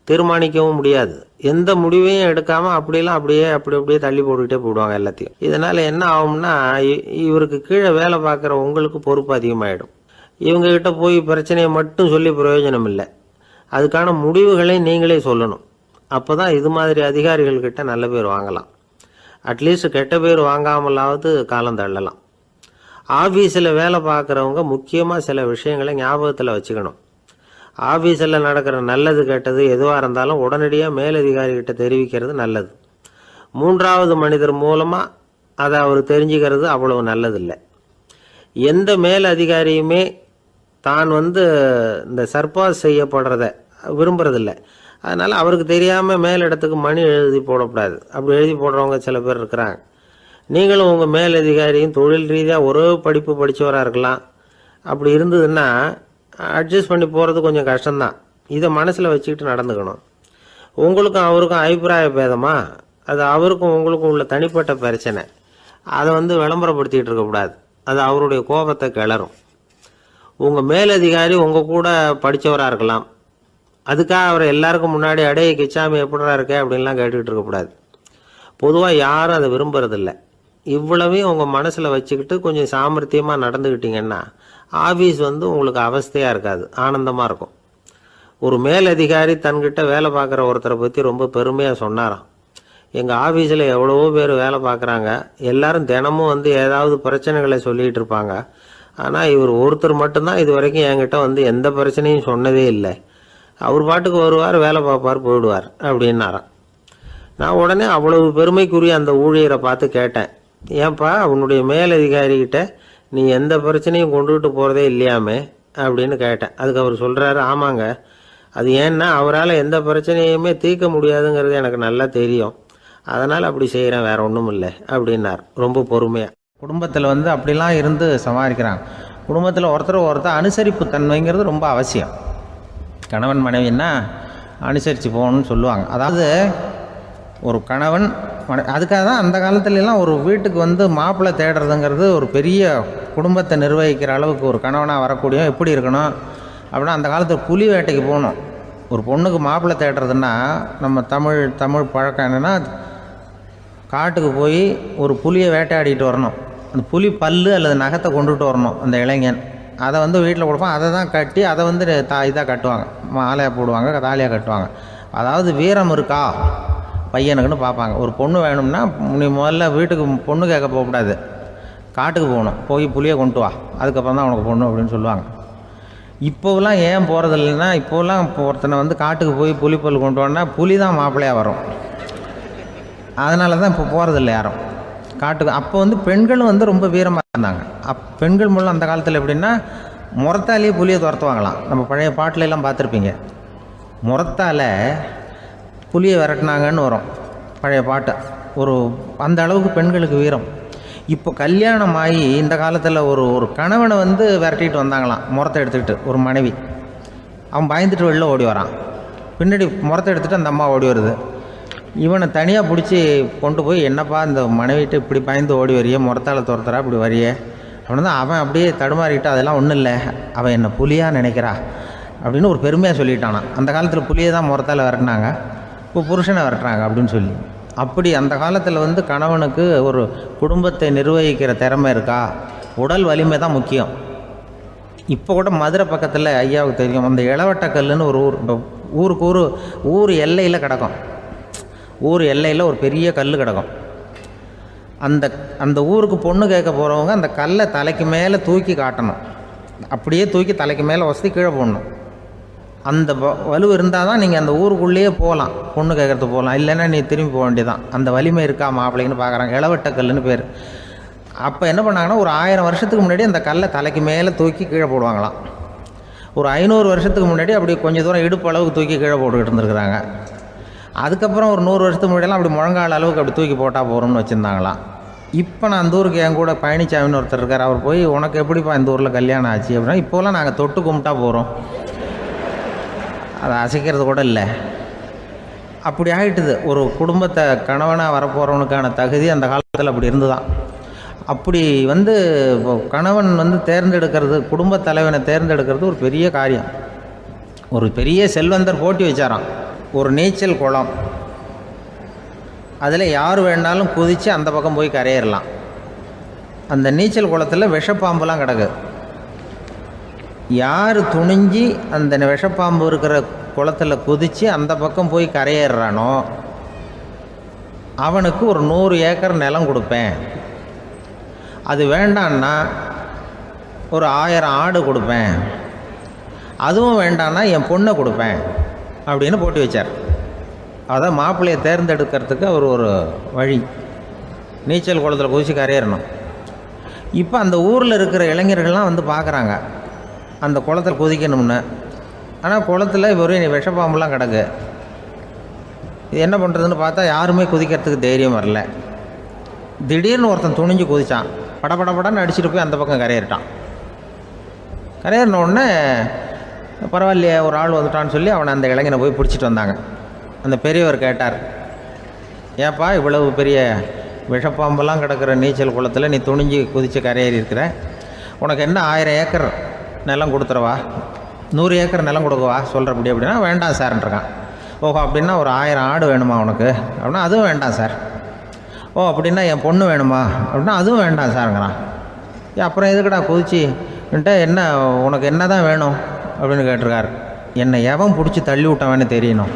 தீர்மானிக்கவும் முடியாது. எந்த முடிவையும் எடுக்காமல் அப்படியே தள்ளி போட்டுக்கிட்டே போடுவாங்க எல்லாத்தையும். இதனால் என்ன ஆகும்னா, இவருக்கு கீழே வேலை பார்க்குற உங்களுக்கு பொறுப்பு அதிகமாகிடும். இவங்ககிட்ட போய் பிரச்சனையை மட்டும் சொல்லி பிரயோஜனம் இல்லை, அதுக்கான முடிவுகளை நீங்களே சொல்லணும். அப்போ தான் இது மாதிரி அதிகாரிகள்கிட்ட நல்ல பேர் வாங்கலாம். அட்லீஸ்ட் கெட்ட பேர் வாங்காமலாவது காலம் தள்ளலாம். ஆஃபீஸில் வேலை பார்க்குறவங்க முக்கியமாக சில விஷயங்களை ஞாபகத்தில் வச்சுக்கணும். ஆஃபீஸில் நடக்கிற நல்லது கெட்டது எதுவாக இருந்தாலும் உடனடியாக மேலதிகாரிகிட்ட தெரிவிக்கிறது நல்லது. 3வது மனிதர் மூலமாக அதை அவர் தெரிஞ்சுக்கிறது அவ்வளவு நல்லதில்லை. எந்த மேலதிகாரியுமே தான் இந்த சர்பாஸ் செய்யப்படுறத விரும்புறதில்லை. அதனால் அவருக்கு தெரியாமல் மேலிடத்துக்கு மணி எழுதி போடக்கூடாது. அப்படி எழுதி போடுறவங்க சில பேர் இருக்கிறாங்க. நீங்களும் உங்கள் மேலதிகாரியும் தொழில் ரீதியாக ஒரே படிப்பு படித்தவராக இருக்கலாம். அப்படி இருந்ததுன்னா அட்ஜஸ்ட் பண்ணி போகிறது கொஞ்சம் கஷ்டம்தான். இதை மனசில் வச்சுக்கிட்டு நடந்துக்கணும். உங்களுக்கும் அவருக்கும் அபிப்பிராய பேதமா, அது அவருக்கும் உங்களுக்கும் உள்ள தனிப்பட்ட பிரச்சனை, அதை விளம்பரப்படுத்திக்கிட்டு இருக்கக்கூடாது. அது அவருடைய கோபத்தை கிளறும். உங்கள் மேலதிகாரி உங்கள் கூட படித்தவராக இருக்கலாம், அதுக்காக அவரை எல்லாருக்கும் முன்னாடி அடைய கிச்சாமி எப்படா இருக்க அப்படின்லாம் கேட்டுக்கிட்டு இருக்கக்கூடாது. பொதுவாக யாரும் அதை விரும்புறதில்லை. இவ்வளவையும் உங்கள் மனசில் வச்சுக்கிட்டு கொஞ்சம் சாமர்த்தியமாக நடந்துக்கிட்டீங்கன்னா ஆஃபீஸ் உங்களுக்கு அவஸ்தையாக இருக்காது, ஆனந்தமாக இருக்கும். ஒரு மேலதிகாரி தன்கிட்ட வேலை பார்க்குற ஒருத்தரை பற்றி ரொம்ப பெருமையாக சொன்னாராம். எங்கள் ஆஃபீஸில் எவ்வளவோ பேர் வேலை பார்க்குறாங்க, எல்லாரும் தினமும் வந்து ஏதாவது பிரச்சனைகளை சொல்லிகிட்டு இருப்பாங்க. ஆனால் இவர் ஒருத்தர் மட்டும்தான் இது வரைக்கும் என்கிட்ட வந்து எந்த பிரச்சனையும் சொன்னதே இல்லை. அவர் பாட்டுக்கு வருவார், வேலை பார்ப்பார், போயிடுவார் அப்படின்னாராம். நான் உடனே அவ்வளவு பெருமைக்குரிய அந்த ஊழியரை பார்த்து கேட்டேன், ஏன்பா உன்னுடைய மேலதிகாரிகிட்ட நீ எந்த பிரச்சனையும் கொண்டுகிட்டு போகிறதே இல்லையாமே அப்படின்னு கேட்டேன். அதுக்கு அவர் சொல்கிறாரு, ஆமாங்க, அது ஏன்னா அவரால் எந்த பிரச்சனையுமே தீர்க்க முடியாதுங்கிறது எனக்கு நல்லா தெரியும், அதனால் அப்படி செய்கிறேன், வேற ஒன்றும் இல்லை அப்படின்னார் ரொம்ப பொறுமையாக. குடும்பத்தில் வந்து அப்படிலாம் இருந்து சமாளிக்கிறாங்க. குடும்பத்தில் ஒருத்தர் அனுசரிப்பு தன்மைங்கிறது ரொம்ப அவசியம். கணவன் மனைவின்னா அனுசரித்து போகணும்னு சொல்லுவாங்க. அதாவது ஒரு கணவன் அதுக்காக தான் அந்த காலத்துலலாம் ஒரு வீட்டுக்கு வந்து மாப்பிள்ளை தேடுறதுங்கிறது ஒரு பெரிய குடும்பத்தை நிர்வகிக்கிற அளவுக்கு ஒரு கணவனாக வரக்கூடிய எப்படி இருக்கணும் அப்படின்னா, அந்த காலத்தில் புலி வேட்டைக்கு போகணும். ஒரு பொண்ணுக்கு மாப்பிள்ளை தேடுறதுன்னா நம்ம தமிழ் பழக்கம் என்னென்னா, காட்டுக்கு போய் ஒரு புலியை வேட்டையாடிட்டு வரணும். அந்த புலி பல்லு அல்லது நகத்தை கொண்டுட்டு வரணும் அந்த இளைஞன். அதை வந்து வீட்டில் கொடுப்பான், அதை தான் கட்டி அதை வந்து இதாக கட்டுவாங்க, மாலையாக போடுவாங்க, தாலியாக கட்டுவாங்க. அதாவது வீரம் இருக்கா பையனுக்குன்னு பார்ப்பாங்க. ஒரு பொண்ணு வேணும்னா நீ முதல்ல வீட்டுக்கு பொண்ணு கேட்க போகக்கூடாது, காட்டுக்கு போகணும், போய் புளியை கொண்டு வா, அதுக்கப்புறம் தான் உனக்கு பொண்ணு அப்படின்னு சொல்லுவாங்க. இப்போவெல்லாம் ஏன் போகிறது இல்லைன்னா, இப்போலாம் ஒருத்தனை வந்து காட்டுக்கு போய் புலிப்பல் கொண்டு வான்னா புலி தான் மாப்பிள்ளையாக வரும். அதனால தான் இப்போ போகிறதில்ல யாரும் காட்டுக்கு. அப்போ வந்து பெண்களும் வந்து ரொம்ப வீரமாக இருந்தாங்க. பெண்கள் மூலம் அந்த காலத்தில் எப்படின்னா, முறத்தாலேயே புலியை துரத்துவாங்களாம். நம்ம பழைய பாட்டிலெல்லாம் பார்த்துருப்பீங்க, முறத்தால் புலியை விரட்டினாங்கன்னு வரும் பழைய பாட்டு. அந்த அளவுக்கு பெண்களுக்கு வீரம். இப்போ கல்யாணம் ஆகி இந்த காலத்தில் ஒரு கணவனை வந்து விரட்டிட்டு வந்தாங்களாம் முறத்தை எடுத்துக்கிட்டு. ஒரு மனைவி அவன் பயந்துட்டு வெளில ஓடி வரான், பின்னாடி முறத்தை எடுத்துகிட்டு அந்த அம்மா ஓடி வருது. இவனை தனியாக பிடிச்சி கொண்டு போய், என்னப்பா இந்த மனைவிட்டு இப்படி பயந்து ஓடி வரையே, முறத்தால் துரத்துறா இப்படி வரையே அப்படின்னு தான் அவன் அப்படியே தடுமாறிட்டு, அதெல்லாம் ஒன்றும் இல்லை, அவன் என்னை புலியாக நினைக்கிறா அப்படின்னு ஒரு பெருமையாக சொல்லிட்டானான். அந்த காலத்தில் புலியை தான் முறத்தால் விரட்டினாங்க, இப்போ புருஷனை விரட்டுறாங்க அப்படின்னு சொல்லி. அப்படி அந்த காலத்தில் வந்து கணவனுக்கு ஒரு குடும்பத்தை நிர்வகிக்கிற திறமை இருக்கா, உடல் வலிமை தான் முக்கியம். இப்போ கூட மதுரை பக்கத்தில் ஐயாவுக்கு தெரியும், அந்த இளவட்டக்கல்லுன்னு ஒரு ஊருக்கு ஊர் எல்லையில் கிடக்கும். ஊர் எல்லையில் ஒரு பெரிய கல் கிடக்கும். அந்த ஊருக்கு பொண்ணு கேட்க போகிறவங்க அந்த கல்லை தலைக்கு மேலே தூக்கி காட்டணும், அப்படியே தூக்கி தலைக்கு மேலே வசதி கீழே போடணும். அந்த வலு இருந்தால் தான் நீங்கள் அந்த ஊருக்குள்ளேயே போகலாம், பொண்ணு கேட்குறதுக்கு போகலாம், இல்லைன்னா நீ திரும்பி போக வேண்டியதான். அந்த வலிமை இருக்கா மாப்பிள்ளைன்னு பார்க்குறாங்க, இளவட்டக்கல்லுன்னு பேர். அப்போ என்ன பண்ணாங்கன்னா, ஒரு 1000 வருஷத்துக்கு முன்னாடி அந்த கல்லை தலைக்கு மேலே தூக்கி கீழே போடுவாங்களாம். ஒரு 500 வருஷத்துக்கு முன்னாடி அப்படி கொஞ்சம் தூரம் இடுப்பு அளவுக்கு தூக்கி கீழே போட்டுக்கிட்டு இருந்துருக்குறாங்க. அதுக்கப்புறம் ஒரு 100 வருஷத்துக்கு முன்னாடியெல்லாம் அப்படி முழங்கால் அளவுக்கு அப்படி தூக்கி போட்டால் போகிறோம்னு வச்சுருந்தாங்களாம். இப்போ நான் அந்த ஊருக்கு என் கூட பழனிசாமின்னு ஒருத்தர் இருக்கார், அவர் போய் உனக்கு எப்படிப்பா இந்த ஊரில் கல்யாணம் ஆச்சு அப்படின்னா, இப்போலாம் நாங்கள் தொட்டு கும்பிட்டா போகிறோம், அதை அசைக்கிறது கூட இல்லை. அப்படி ஆகிட்டுது. ஒரு குடும்பத்தை கணவனாக வரப்போகிறவனுக்கான தகுதி அந்த காலத்தில் அப்படி இருந்துதான். அப்படி வந்து கணவன் வந்து தேர்ந்தெடுக்கிறது, குடும்பத் தலைவனை தேர்ந்தெடுக்கிறது ஒரு பெரிய காரியம். ஒரு பெரிய செல்வந்தர் போட்டி வச்சாராம், ஒரு நீச்சல் குளம், அதில் யார் வேணாலும் குதித்து அந்த பக்கம் போய் கரையேறலாம். அந்த நீச்சல் குளத்தில் விஷப்பாம்புலாம் கிடக்கு. யார் துணிஞ்சி அந்த விஷப்பாம்பு இருக்கிற குளத்தில் குதித்து அந்த பக்கம் போய் கரையேறானோ அவனுக்கு ஒரு 100 ஏக்கர் நிலம் கொடுப்பேன், அது வேண்டான்னா ஒரு 1000 ஆடு கொடுப்பேன், அதுவும் வேண்டான்னா என் பொண்ணை கொடுப்பேன் அப்படின்னு போட்டி வச்சார். அதான் மாப்பிள்ளையை தேர்ந்தெடுக்கிறதுக்கு அவர் ஒரு வழி, நீச்சல் குளத்தில் குதித்து கரையேறணும். இப்போ அந்த ஊரில் இருக்கிற இளைஞர்கள்லாம் வந்து பார்க்குறாங்க அந்த குளத்தில் குதிக்கணும்னு. ஆனால் குளத்தில் வெறும் விஷப்பாம்புலாம் கிடக்கு. இது என்ன பண்ணுறதுன்னு பார்த்தா யாருமே குதிக்கிறதுக்கு தைரியம் வரல. திடீர்னு ஒருத்தன் துணிஞ்சு குதித்தான், படபடன்னு அடிச்சுட்டு போய் அந்த பக்கம் கரையேறிட்டான். கரையேறின உடனே பரவாயில்லையே ஒரு ஆள் வந்துட்டான்னு சொல்லி அவனை அந்த இளைஞனை போய் பிடிச்சிட்டு வந்தாங்க. அந்த பெரியவர் கேட்டார், ஏப்பா இவ்வளவு பெரிய விஷப்பாம்பெல்லாம் கிடக்கிற நீச்சல் குளத்தில் நீ துணிஞ்சு குதித்து கரையேறி இருக்கிற, உனக்கு என்ன 1000 ஏக்கர் நிலம் கொடுத்துறவா, 100 ஏக்கர் நிலம் கொடுக்கவா சொல்கிறப்படி அப்படின்னா, வேண்டாம் சார்ன்றான். ஓஹோ அப்படின்னா ஒரு 1000 ஆடு வேணுமா உனக்கு அப்படின்னா, அதுவும் வேண்டாம் சார். ஓ அப்படின்னா என் பொண்ணு வேணுமா அப்படின்னா, அதுவும் வேண்டாம் சாருங்கிறான். அப்புறம் எதுக்குடா குதிச்சுன்ட்டு என்ன உனக்கு என்ன தான் வேணும் அப்படின்னு கேட்டிருக்காரு. என்னை எவன் பிடிச்சி தள்ளி விட்டவன்னு தெரியணும்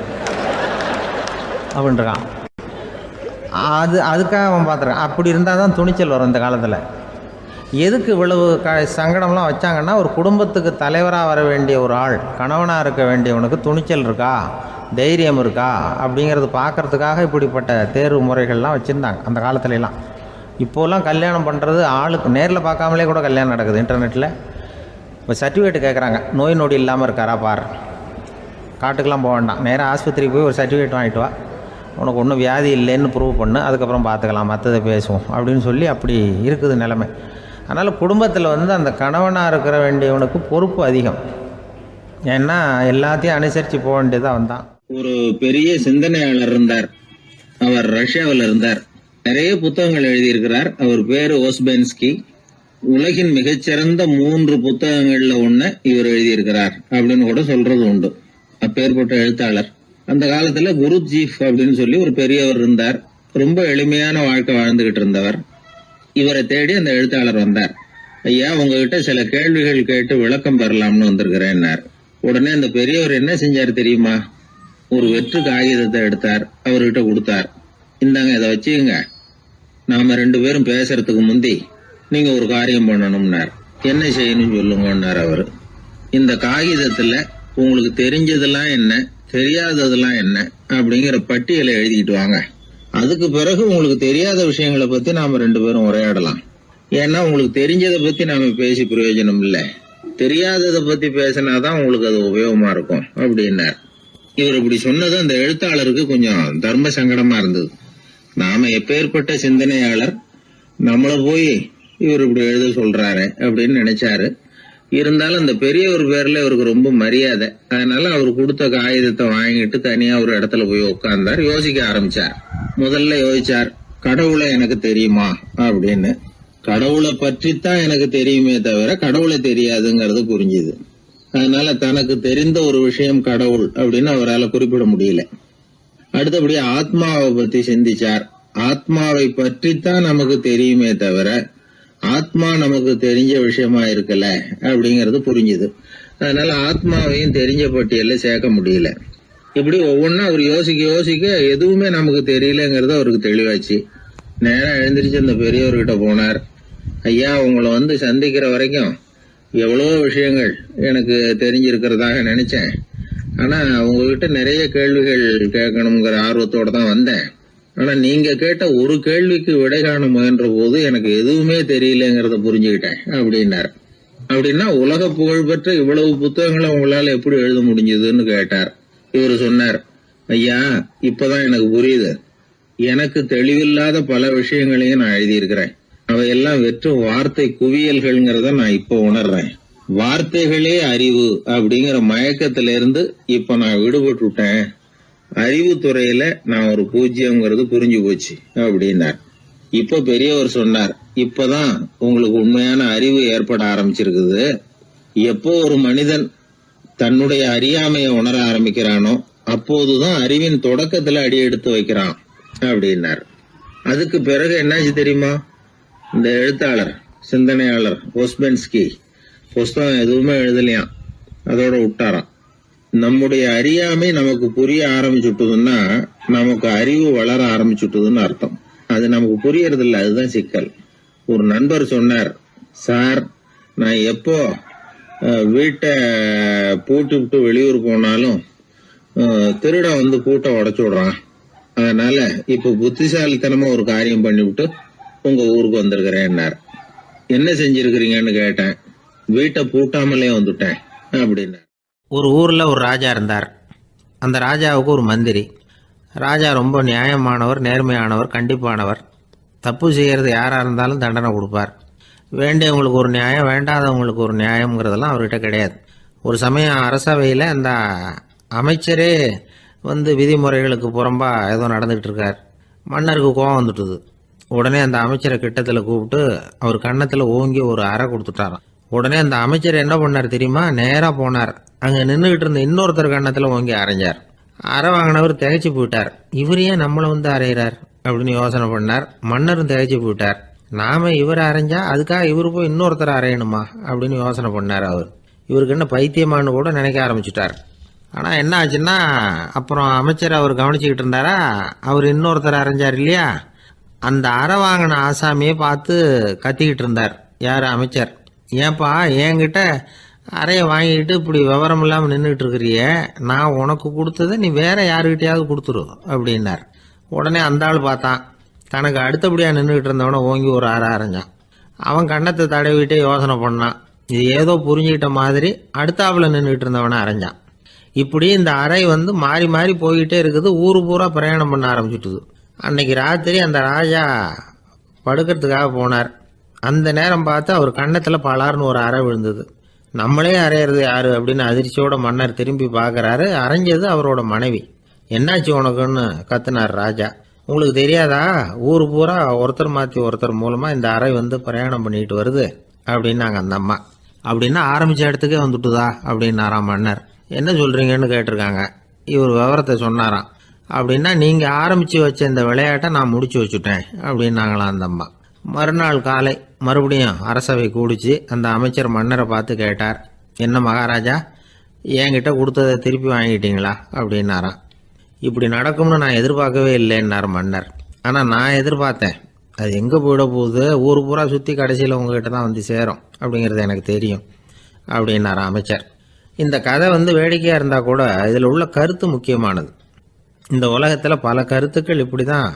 அப்படின்றான். அதுக்காக அவன் பார்த்துருக்கான். அப்படி இருந்தால் தான் துணிச்சல் வரும் இந்த காலத்தில். எதுக்கு இவ்வளவு சங்கடம்லாம் வச்சாங்கன்னா, ஒரு குடும்பத்துக்கு தலைவராக வர வேண்டிய ஒரு ஆள், கணவனாக இருக்க வேண்டியவனுக்கு துணிச்சல் இருக்கா, தைரியம் இருக்கா அப்படிங்கிறது பார்க்குறதுக்காக இப்படிப்பட்ட தேர்வு முறைகள்லாம் வச்சுருந்தாங்க அந்த காலத்துலலாம். இப்போலாம் கல்யாணம் பண்ணுறது ஆளுக்கு நேரில் பார்க்காமலே கூட கல்யாணம் நடக்குது இன்டர்நெட்டில். இப்போ சர்டிஃபிகேட் கேட்குறாங்க, நோய் நொடி இல்லாமல் இருக்காரா பார். காட்டுக்கெலாம் போக வேண்டாம், நேராக ஆஸ்பத்திரிக்கு போய் ஒரு சர்டிஃபிகேட் வாங்கிட்டு வா, உனக்கு ஒன்றும் வியாதி இல்லைன்னு ப்ரூவ் பண்ணு, அதுக்கப்புறம் பார்த்துக்கலாம், மற்றதை பேசுவோம் அப்படின்னு சொல்லி அப்படி இருக்குது நிலைமை. அதனால் குடும்பத்தில் அந்த கணவனாக இருக்கிற வேண்டியவனுக்கு பொறுப்பு அதிகம். ஏன்னா எல்லாத்தையும் அனுசரித்து போக வேண்டியதாக வந்தான். ஒரு பெரிய சிந்தனையாளர் இருந்தார். அவர் ரஷ்யாவில் இருந்தார். நிறைய புத்தகங்கள் எழுதியிருக்கிறார். அவர் பேரு ஓஸ்பென்ஸ்கி. உலகின் மிகச்சிறந்த 3 புத்தகங்கள்ல ஒண்ணு இவர் எழுதியிருக்கிறார் அப்படின்னு கூட சொல்றது உண்டு. அப்பேற்பட்ட எழுத்தாளர். அந்த காலத்துல குருஜீஃப் அப்படின்னு சொல்லி ஒரு பெரியவர் இருந்தார். ரொம்ப எளிமையான வாழ்க்கை வாழ்ந்துகிட்டு இருந்தவர். இவரை தேடி அந்த எழுத்தாளர் வந்தார். ஐயா, உங்ககிட்ட சில கேள்விகள் கேட்டு விளக்கம் பெறலாம்னு வந்திருக்கிறேன்னார். உடனே அந்த பெரியவர் என்ன செஞ்சார் தெரியுமா? ஒரு வெற்று காகிதத்தை எடுத்தார், அவர்கிட்ட கொடுத்தார். இந்தாங்க, இதை வச்சுக்கங்க, நாம 2 பேரும் பேசுறதுக்கு முந்தி நீங்க ஒரு காரியம் பண்ணணும்னார். என்ன செய்யணும்னு சொல்லுங்கன்னார் அவரு. இந்த காகிதத்துல உங்களுக்கு தெரிஞ்சதெல்லாம் என்ன, தெரியாததெல்லாம் என்ன அப்படிங்கிற பட்டியலை எழுதிட்டு வாங்க. அதுக்கு பிறகு உங்களுக்கு தெரியாத விஷயங்களை பத்தி நாம 2 பேரும் உரையாடலாம். ஏன்னா உங்களுக்கு தெரிஞ்சதை பத்தி நாம பேசி பிரயோஜனம் இல்லை, தெரியாததை பத்தி பேசினாதான் உங்களுக்கு அது உபயோகமா இருக்கும் அப்படின்னார். இவர் இப்படி சொன்னது அந்த எழுத்தாளருக்கு கொஞ்சம் தர்ம சங்கடமா இருந்தது. நாம எப்பேற்பட்ட சிந்தனையாளர், நம்மள போய் இவர் இப்படி எழுத சொல்றாரு அப்படின்னு நினைச்சாரு. இருந்தாலும் அந்த பெரியவர் பேர்ல இவருக்கு ரொம்ப மரியாதை. அதனால அவர் கொடுத்த காகிதத்தை வாங்கிட்டு தனியா ஒரு இடத்துல போய் உட்கார்ந்தார். யோசிக்க ஆரம்பிச்சார். முதல்ல யோசிச்சார், கடவுளை எனக்கு தெரியுமா அப்படின்னு. கடவுளை பற்றித்தான் எனக்கு தெரியுமே தவிர கடவுளை தெரியாதுங்கிறது புரிஞ்சுது. அதனால தனக்கு தெரிந்த ஒரு விஷயம் கடவுள் அப்படின்னு அவரால் குறிப்பிட முடியல. அடுத்தபடி ஆத்மாவை பத்தி சிந்திச்சார். ஆத்மாவை பற்றித்தான் நமக்கு தெரியுமே தவிர ஆத்மா நமக்கு தெரிஞ்ச விஷயமா இருக்கல அப்படிங்கறது புரிஞ்சுது. அதனால ஆத்மாவையும் தெரிஞ்ச பட்டியல்ல சேர்க்க முடியல. இப்படி ஒவ்வொன்னா அவர் யோசிக்க யோசிக்க எதுவுமே நமக்கு தெரியலங்கிறது அவருக்கு தெளிவாச்சு. நேரா எழுந்திரிச்சு அந்த பெரியவர்கிட்ட போனார். ஐயா, உங்களை சந்திக்கிற வரைக்கும் எவ்வளவோ விஷயங்கள் எனக்கு தெரிஞ்சிருக்கிறதாக நினைச்சேன். ஆனா உங்ககிட்ட நிறைய கேள்விகள் கேட்கணுங்கிற ஆர்வத்தோட தான் வந்தேன். ஆனா நீங்க கேட்ட ஒரு கேள்விக்கு விடை காண முயன்ற போது எனக்கு எதுவுமே தெரியலங்கிறத புரிஞ்சுக்கிட்டேன் அப்படின்னார். அப்படின்னா உலக புகழ்பெற்ற இவ்வளவு புத்தகங்களை உங்களால எப்படி எழுத முடிஞ்சதுன்னு கேட்டார். இவர் சொன்னார், ஐயா, இப்பதான் எனக்கு புரியுது. எனக்கு தெளிவில்லாத பல விஷயங்களையும் நான் எழுதியிருக்கிறேன். அவையெல்லாம் வெற்றும் வார்த்தை குவியல்கள்ங்கிறத நான் இப்ப உணர்றேன். வார்த்தைகளே அறிவு அப்படிங்கிற மயக்கத்திலிருந்து இப்ப நான் விடுபட்டுட்டேன். அறிவுத்துறையில நான் ஒரு பூஜ்யம்ங்கிறது புரிஞ்சு போச்சு அப்படின்னார். இப்ப பெரியவர் சொன்னார், இப்பதான் உங்களுக்கு உண்மையான அறிவு ஏற்பட ஆரம்பிச்சிருக்குது. எப்போ ஒரு மனிதன் தன்னுடைய அறியாமையை உணர ஆரம்பிக்கிறானோ அப்போதுதான் அறிவின் தொடக்கத்துல அடி எடுத்து வைக்கிறான் அப்படின்னார். அதுக்கு பிறகு என்னாச்சு தெரியுமா? இந்த எழுத்தாளர், சிந்தனையாளர் ஓஸ்பென்ஸ்கி புஸ்தகம் எதுவுமே எழுதலையாம், அதோட விட்டாராம். நம்முடைய அறியாமை நமக்கு புரிய ஆரம்பிச்சுட்டுதுன்னா நமக்கு அறிவு வளர ஆரம்பிச்சுட்டுதுன்னு அர்த்தம். அது நமக்கு புரியறது இல்லை, அதுதான் சிக்கல். ஒரு நண்பர் சொன்னார், சார், நான் எப்போ வீட்டை பூட்டி விட்டு வெளியூர் போனாலும் திருடன் பூட்டை உடைச்சு விடுறான். அதனால இப்ப புத்திசாலித்தனமா ஒரு காரியம் பண்ணிவிட்டு உங்க ஊருக்கு வந்திருக்கிறேன்னார். என்ன செஞ்சிருக்கிறீங்கன்னு கேட்டேன். வீட்டை பூட்டாமலே வந்துட்டேன் அப்படின்னா. ஒரு ஊரில் ஒரு ராஜா இருந்தார். அந்த ராஜாவுக்கு ஒரு மந்திரி. ராஜா ரொம்ப நியாயமானவர், நேர்மையானவர், கண்டிப்பானவர். தப்பு செய்கிறது யாராக இருந்தாலும் தண்டனை கொடுப்பார். வேண்டியவங்களுக்கு ஒரு நியாயம், வேண்டாதவங்களுக்கு ஒரு நியாயம்ங்கிறதெல்லாம் அவர்கிட்ட கிடையாது. ஒரு சமயம் அரசவையில் அந்த அமைச்சரே விதிமுறைகளுக்கு புறம்பா ஏதோ நடந்துகிட்டு இருக்கார். மன்னருக்கு கோபம் வந்துட்டுது. உடனே அந்த அமைச்சரை கிட்டத்தில் கூப்பிட்டு அவர் கன்னத்தில் ஓங்கி ஒரு அறை கொடுத்துட்டாராம். உடனே அந்த அமைச்சர் என்ன பண்ணார் தெரியுமா? நேராக போனார். அங்கே நின்றுகிட்டு இருந்த இன்னொருத்தர் கன்னத்தில் ஓங்கி அரைஞ்சார். அறை வாங்கினவர் திகைச்சு போயிட்டார். இவர் ஏன் நம்மளை அரைகிறார் அப்படின்னு யோசனை பண்ணார். மன்னரும் திகைச்சு போயிட்டார். நாம இவர் அரைஞ்சா அதுக்காக இவர் போய் இன்னொருத்தர் அரையணுமா அப்படின்னு யோசனை பண்ணார். இவருக்கு என்ன பைத்தியமானு கூட நினைக்க ஆரம்பிச்சுட்டார். ஆனால் என்ன ஆச்சுன்னா அப்புறம் அமைச்சர் அவர் கவனிச்சுக்கிட்டு இருந்தாரா, அவர் இன்னொருத்தர் அரைஞ்சார் இல்லையா, அந்த அறை வாங்கின ஆசாமியை பார்த்து கத்திக்கிட்டு இருந்தார். யார்? அமைச்சர். ஏன்பா என்கிட்ட அறையை வாங்கிக்கிட்டு இப்படி விவரம் இல்லாமல் நின்றுட்டு இருக்கிறிய, நான் உனக்கு கொடுத்ததை நீ வேற யாருக்கிட்டையாவது கொடுத்துரு அப்படின்னார். உடனே அந்த ஆள் பார்த்தான், தனக்கு அடுத்தபடியாக நின்றுக்கிட்டு இருந்தவனை ஓங்கி ஒரு அறை அரைஞ்சான். அவன் கண்ணத்தை தடவிட்டே யோசனை பண்ணான். இது ஏதோ புரிஞ்சுக்கிட்ட மாதிரி அடுத்தாப்புல நின்றுக்கிட்டு இருந்தவனை அரைஞ்சான். இப்படி இந்த அறை மாறி மாறி போய்கிட்டே இருக்குது. ஊரு பூரா பிரயாணம் பண்ண ஆரம்பிச்சுட்டுது. அன்னைக்கு ராத்திரி அந்த ராஜா படுக்கிறதுக்காக போனார். அந்த நேரம் பார்த்து அவர் கன்னத்தில் பலார்னு ஒரு அறை விழுந்தது. நம்மளே அறையிறது யாரு அப்படின்னு அதிர்ச்சியோட மன்னர் திரும்பி பார்க்குறாரு. அரைஞ்சது அவரோட மனைவி. என்னாச்சு உனக்குன்னு கத்துனார் ராஜா. உங்களுக்கு தெரியாதா, ஊர் பூரா ஒருத்தர் மாற்றி ஒருத்தர் மூலமாக இந்த அறை பிரயாணம் பண்ணிட்டு வருது அப்படின்னாங்க அந்த அம்மா. அப்படின்னா ஆரம்பித்த இடத்துக்கே வந்துட்டுதா அப்படின்னாராம் மன்னர். என்ன சொல்கிறீங்கன்னு கேட்டிருக்காங்க. இவர் விவரத்தை சொன்னாராம். அப்படின்னா நீங்கள் ஆரம்பித்து வச்ச இந்த விளையாட்டை நான் முடிச்சு வச்சுட்டேன் அப்படின்னாங்களாம் அந்த அம்மா. மறுநாள் காலை மறுபடியும் அரசவை கூடிச்சு அந்த அமைச்சர் மன்னரை பார்த்து கேட்டார், என்ன மகாராஜா, என்கிட்ட கொடுத்ததை திருப்பி வாங்கிட்டீங்களா அப்படின்னாராம். இப்படி நடக்கும்னு நான் எதிர்பார்க்கவே இல்லைன்னார் மன்னர். ஆனால் நான் எதிர்பார்த்தேன். அது எங்கே போயிட போகுது, ஊர் பூரா சுற்றி கடைசியில் உங்ககிட்ட தான் சேரும் அப்படிங்கிறது எனக்கு தெரியும் அப்படின்னார் அமைச்சர். இந்த கதை வேடிக்கையாக இருந்தால் கூட இதில் உள்ள கருத்து முக்கியமானது. இந்த உலகத்தில் பல கருத்துக்கள் இப்படி தான்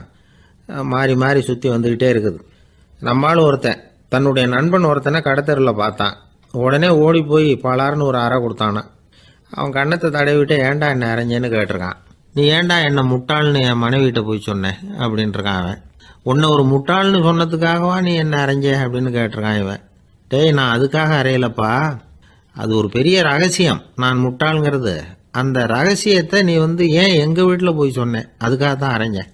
மாறி மாறி சுற்றி வந்துக்கிட்டே இருக்குது. நம்மளும் ஒருத்தன் தன்னுடைய நண்பன் ஒருத்தனை கடத்தரில் பார்த்தான். உடனே ஓடி போய் பலார்னு ஒரு அறை கொடுத்தானான். அவன் கண்ணத்தை தடவிட்டு ஏன்டா என்ன அரைஞ்சேன்னு கேட்டிருக்கான். நீ ஏன்டா என்னை முட்டாள்னு என் மனைவிட்ட போய் சொன்னேன் அப்படின்ட்டுருக்கான் அவன். உன்னை ஒரு முட்டாள்னு சொன்னதுக்காகவா நீ என்ன அரைஞ்ச அப்படின்னு கேட்டிருக்கான் இவன். டேய், நான் அதுக்காக அறையலப்பா, அது ஒரு பெரிய ரகசியம். நான் முட்டாளுங்கிறது அந்த ரகசியத்தை நீ ஏன் எங்கள் வீட்டில் போய் சொன்னேன், அதுக்காக தான் அரைஞ்சேன்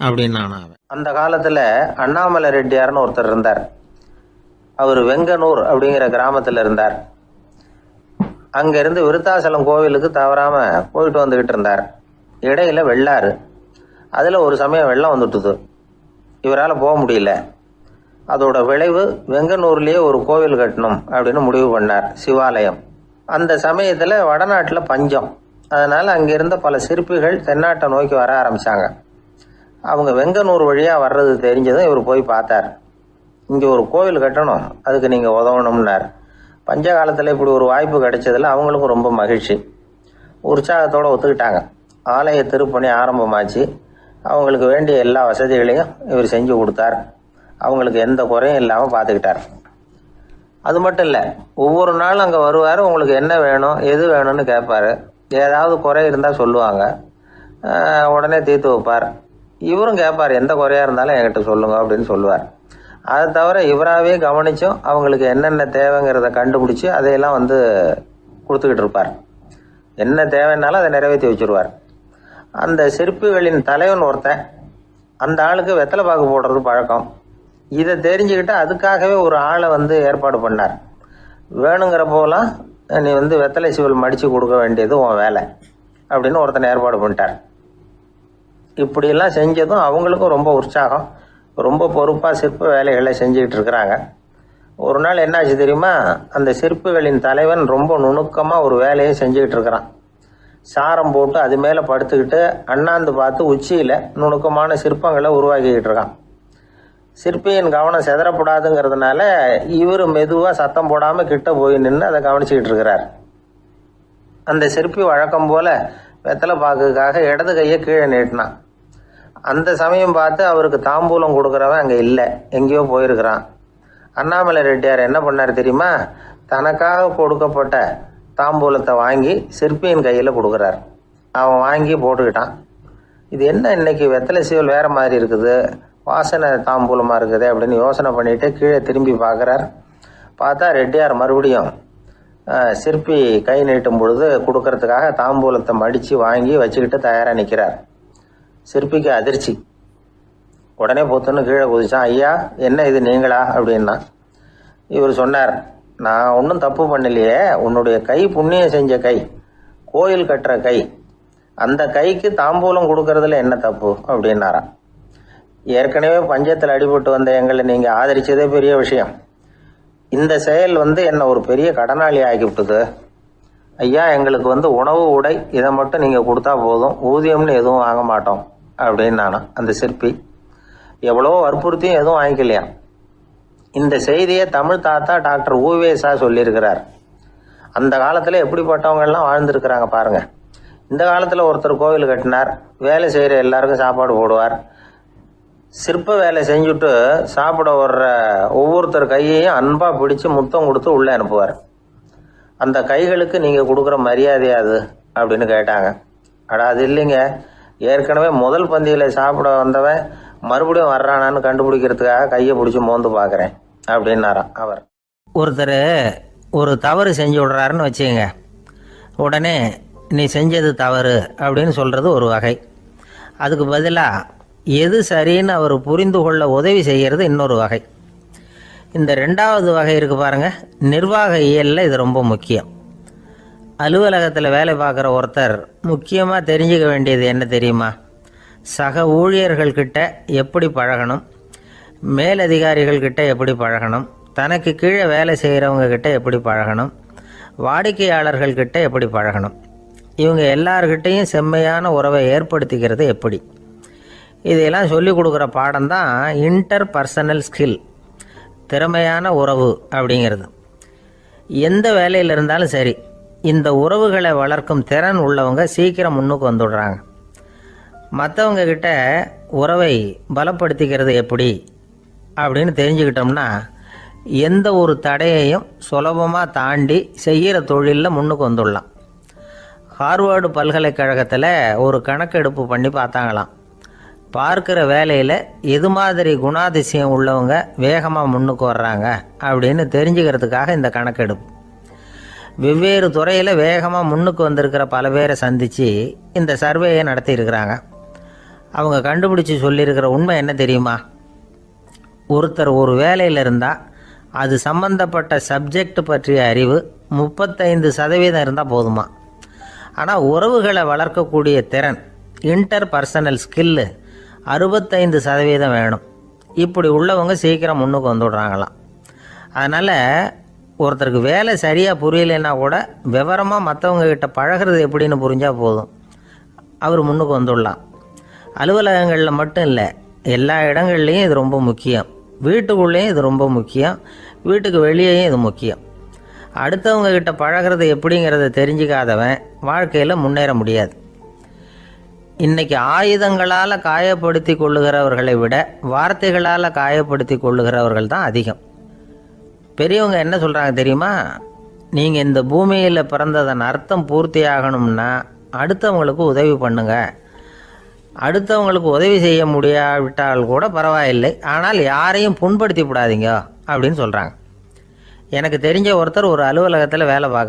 அப்படின்னு நான் அவன். அந்த காலத்தில் அண்ணாமலை ரெட்டியார்னு ஒருத்தர் இருந்தார். அவர் வெங்கனூர் அப்படிங்கிற கிராமத்தில் இருந்தார். அங்கேருந்து விருத்தாசலம் கோவிலுக்கு தவறாமல் போயிட்டு வந்துக்கிட்டு இருந்தார். இடையில வெள்ளாறு. அதில் ஒரு சமயம் வெள்ளம் வந்துட்டுது. இவரால் போக முடியல. அதோட விளைவு வெங்கனூர்லேயே ஒரு கோவில் கட்டணும் அப்படின்னு முடிவு பண்ணார், சிவாலயம். அந்த சமயத்தில் வடநாட்டில் பஞ்சம். அதனால் அங்கே இருந்த பல சிற்பிகள் தென்னாட்டை நோக்கி வர ஆரம்பித்தாங்க. அவங்க வெங்கனூர் வழியாக வர்றது தெரிஞ்சதும் இவர் போய் பார்த்தார். இங்கே ஒரு கோவில் கட்டணும், அதுக்கு நீங்கள் உதவணும்னார். பஞ்ச காலத்தில் இப்படி ஒரு வாய்ப்பு கிடைச்சதில் அவங்களுக்கும் ரொம்ப மகிழ்ச்சி. உற்சாகத்தோடு ஒத்துக்கிட்டாங்க. ஆலய திருப்பணி ஆரம்பமாச்சு. அவங்களுக்கு வேண்டிய எல்லா வசதிகளையும் இவர் செஞ்சு கொடுத்தார். அவங்களுக்கு எந்த குறையும் இல்லாமல் பார்த்துக்கிட்டார். அது மட்டும் இல்லை, ஒவ்வொரு நாளும் அங்கே வருவார். உங்களுக்கு என்ன வேணும் எது வேணும்னு கேட்பார். ஏதாவது குறை இருந்தால் சொல்லுவாங்க, உடனே தீர்த்து வைப்பார். இவரும் கேட்பார், எந்த குறையாக இருந்தாலும் என்கிட்ட சொல்லுங்க அப்படின்னு சொல்லுவார். அதை தவிர இவராகவே கவனிச்சும் அவங்களுக்கு என்னென்ன தேவைங்கிறத கண்டுபிடிச்சி அதையெல்லாம் கொடுத்துக்கிட்டு இருப்பார். என்ன தேவைன்னாலும் அதை நிறைவேற்றி வச்சுருவார். அந்த சிற்பிகளின் தலைவன் ஒருத்தன், அந்த ஆளுக்கு வெத்தலை பாக்கு போடுறது பழக்கம். இதை தெரிஞ்சுக்கிட்டு அதுக்காகவே ஒரு ஆளை ஏற்பாடு பண்ணார். வேணுங்கிறப்போலாம் நீ வெத்தலை சிவல் மடித்து கொடுக்க வேண்டியது உன் வேலை அப்படின்னு ஒருத்தனை ஏற்பாடு பண்ணிட்டார். இப்படியெல்லாம் செஞ்சதும் அவங்களுக்கும் ரொம்ப உற்சாகம். ரொம்ப பொறுப்பாக சிற்ப வேலைகளை செஞ்சுக்கிட்டு இருக்கிறாங்க. ஒரு நாள் என்னாச்சு தெரியுமா, அந்த சிற்பிகளின் தலைவன் ரொம்ப நுணுக்கமாக ஒரு வேலையை செஞ்சுக்கிட்டு இருக்கிறான். சாரம் போட்டு அது மேலே படுத்துக்கிட்டு அண்ணாந்து பார்த்து உச்சியில் நுணுக்கமான சிற்பங்களை உருவாக்கிக்கிட்டு இருக்கான். சிற்பியின் கவனம் செதறப்படாதுங்கிறதுனால இவர் மெதுவாக சத்தம் போடாமல் கிட்ட போய் நின்று அதை கவனிச்சிக்கிட்டு இருக்கிறார். அந்த சிற்பி வழக்கம் போல் வெத்தலை பாக்குக்காக இடது கையை கீழே நீட்டினான். அந்த சமயம் பார்த்து அவருக்கு தாம்பூலம் கொடுக்குறவன் அங்கே இல்லை, எங்கேயோ போயிருக்கிறான். அண்ணாமலை ரெட்டியார் என்ன பண்ணார் தெரியுமா, தனக்காக கொடுக்கப்பட்ட தாம்பூலத்தை வாங்கி சிற்பியின் கையில் கொடுக்குறார். அவன் வாங்கி போட்டுக்கிட்டான். இது என்ன இன்னைக்கு வெத்தலை சீவல் வேறு மாதிரி இருக்குது, வாசனை தாம்பூலமாக இருக்குது அப்படின்னு யோசனை பண்ணிவிட்டு கீழே திரும்பி பார்க்குறார். பார்த்தா ரெட்டியார் மறுபடியும் சிற்பி கை நீட்டும் பொழுது கொடுக்கறதுக்காக தாம்பூலத்தை மடித்து வாங்கி வச்சுக்கிட்டு தயாராக நிற்கிறார். சிற்பிக்கு அதிர்ச்சி. உடனே பொத்துன்னு கீழே குதிச்சான். ஐயா, என்ன இது நீங்களா அப்படின்னா. இவர் சொன்னார், நான் ஒன்றும் தப்பு பண்ணலையே, உன்னுடைய கை புண்ணியம் செஞ்ச கை, கோயில் கட்டுற கை, அந்த கைக்கு தாம்பூலம் கொடுக்கறதுல என்ன தப்பு அப்படின்னாராம். ஏற்கனவே பஞ்சத்தில் அடிபட்டு வந்த எங்களை நீங்கள் ஆதரித்ததே பெரிய விஷயம். இந்த செயல் என்னை ஒரு பெரிய கடனாளி ஆகிவிட்டது. ஐயா, எங்களுக்கு உணவு, உடை இதை மட்டும் நீங்கள் கொடுத்தா போதும், ஊதியம்னு எதுவும் வாங்க மாட்டோம் அப்படின்னு நானும். அந்த சிற்பி எவ்வளோ வற்புறுத்தியும் எதுவும் வாங்கிக்கலையா. இந்த செய்தியை தமிழ் தாத்தா டாக்டர் ஊவேசா சொல்லியிருக்கிறார். அந்த காலத்தில் எப்படிப்பட்டவங்கெல்லாம் வாழ்ந்துருக்கிறாங்க பாருங்க. இந்த காலத்தில் ஒருத்தர் கோவில் கட்டினார், வேலை செய்கிற எல்லாருக்கும் சாப்பாடு போடுவார். சிற்ப வேலை செஞ்சுட்டு சாப்பிட வர்ற ஒவ்வொருத்தர் கையையும் அன்பாக பிடிச்சி முத்தம் கொடுத்து உள்ளே அனுப்புவார். அந்த கைகளுக்கு நீங்கள் கொடுக்குற மரியாதையா அது அப்படின்னு கேட்டாங்க. அது இல்லைங்க, ஏற்கனவே முதல் பந்தியில் சாப்பிட வந்தவன் மறுபடியும் வர்றானான்னு கண்டுபிடிக்கிறதுக்காக கையை பிடிச்சி மோந்து பார்க்குறேன் அப்படின்னாராம் அவர். ஒருத்தர் ஒரு தவறு செஞ்சு விடுறாருன்னு வச்சுக்கங்க, உடனே நீ செஞ்சது தவறு அப்படின்னு சொல்கிறது ஒரு வகை. அதுக்கு பதிலாக எது சரின்னு அவர் புரிந்து கொள்ள உதவி செய்கிறது இன்னொரு வகை. இந்த ரெண்டாவது வகை இருக்குது பாருங்கள், நிர்வாக இயலில் இது ரொம்ப முக்கியம். அலுவலகத்தில் வேலை பார்க்குற ஒருத்தர் முக்கியமாக தெரிஞ்சுக்க வேண்டியது என்ன தெரியுமா? சக ஊழியர்கள்கிட்ட எப்படி பழகணும், மேலதிகாரிகள்கிட்ட எப்படி பழகணும், தனக்கு கீழே வேலை செய்கிறவங்கக்கிட்ட எப்படி பழகணும், வாடிக்கையாளர்கள்கிட்ட எப்படி பழகணும், இவங்க எல்லார்கிட்டையும் செம்மையான உறவை ஏற்படுத்திக்கிறது எப்படி. இதையெல்லாம் சொல்லிக் கொடுக்குற பாடம் தான் இன்டர் பர்சனல் ஸ்கில், திறமையான உறவு அப்படிங்கிறது. எந்த வேலையில் இருந்தாலும் சரி, இந்த உறவுகளை வளர்க்கும் திறன் உள்ளவங்க சீக்கிரம் முன்னுக்கு வந்துடுறாங்க. மற்றவங்க கிட்ட உறவை பலப்படுத்திக்கிறது எப்படி அப்படின்னு தெரிஞ்சுக்கிட்டோம்னா எந்த ஒரு தடையையும் சுலபமாக தாண்டி செய்கிற தொழிலில் முன்னுக்கு வந்துடலாம். ஹார்வர்டு பல்கலைக்கழகத்தில் ஒரு கணக்கெடுப்பு பண்ணி பார்த்தாங்களாம். பார்க்குற வேலையில் எது மாதிரி குணாதிசயம் உள்ளவங்க வேகமாக முன்னுக்கு வர்றாங்க அப்படின்னு தெரிஞ்சுக்கிறதுக்காக இந்த கணக்கெடுப்பு. வெவ்வேறு துறையில் வேகமாக முன்னுக்கு வந்திருக்கிற பல பேரை சந்தித்து இந்த சர்வேயை நடத்தியிருக்கிறாங்க. அவங்க கண்டுபிடிச்சி சொல்லியிருக்கிற உண்மை என்ன தெரியுமா? ஒருத்தர் ஒரு வேலையில் இருந்தால் அது சம்பந்தப்பட்ட சப்ஜெக்ட் பற்றிய அறிவு 35% இருந்தால் போதுமா. ஆனால் உறவுகளை வளர்க்கக்கூடிய திறன், இன்டர் பர்சனல் ஸ்கில்லு 65% வேணும். இப்படி உள்ளவங்க சீக்கிரம் முன்னுக்கு வந்துடுறாங்களாம். அதனால் ஒருத்தருக்கு வேலை சரியாக புரியலைன்னா கூட விவரமாக மற்றவங்கக்கிட்ட பழகிறது எப்படின்னு புரிஞ்சால் போதும், அவர் முன்னுக்கு வந்துடலாம். அலுவலகங்களில் மட்டும் இல்லை, எல்லா இடங்கள்லையும் இது ரொம்ப முக்கியம். வீட்டுக்குள்ளேயும் இது ரொம்ப முக்கியம், வீட்டுக்கு வெளியேயும் இது முக்கியம். அடுத்தவங்கக்கிட்ட பழகிறது எப்படிங்கிறத தெரிஞ்சிக்காதவன் வாழ்க்கையில் முன்னேற முடியாது. இன்றைக்கி ஆயுதங்களால் காயப்படுத்தி கொள்ளுகிறவர்களை விட வார்த்தைகளால் காயப்படுத்தி கொள்ளுகிறவர்கள் தான் அதிகம். பெரியவங்க என்ன சொல்கிறாங்க தெரியுமா? நீங்கள் இந்த பூமியில் பிறந்ததன் அர்த்தம் பூர்த்தி ஆகணும்னா அடுத்தவங்களுக்கு உதவி பண்ணுங்க. அடுத்தவங்களுக்கு உதவி செய்ய முடியாவிட்டால் கூட பரவாயில்லை, ஆனால் யாரையும் புண்படுத்தி விடாதீங்க அப்படின்னு சொல்கிறாங்க. எனக்கு தெரிஞ்ச ஒருத்தர் ஒரு அலுவலகத்தில் வேலை பார்க்குறாங்க.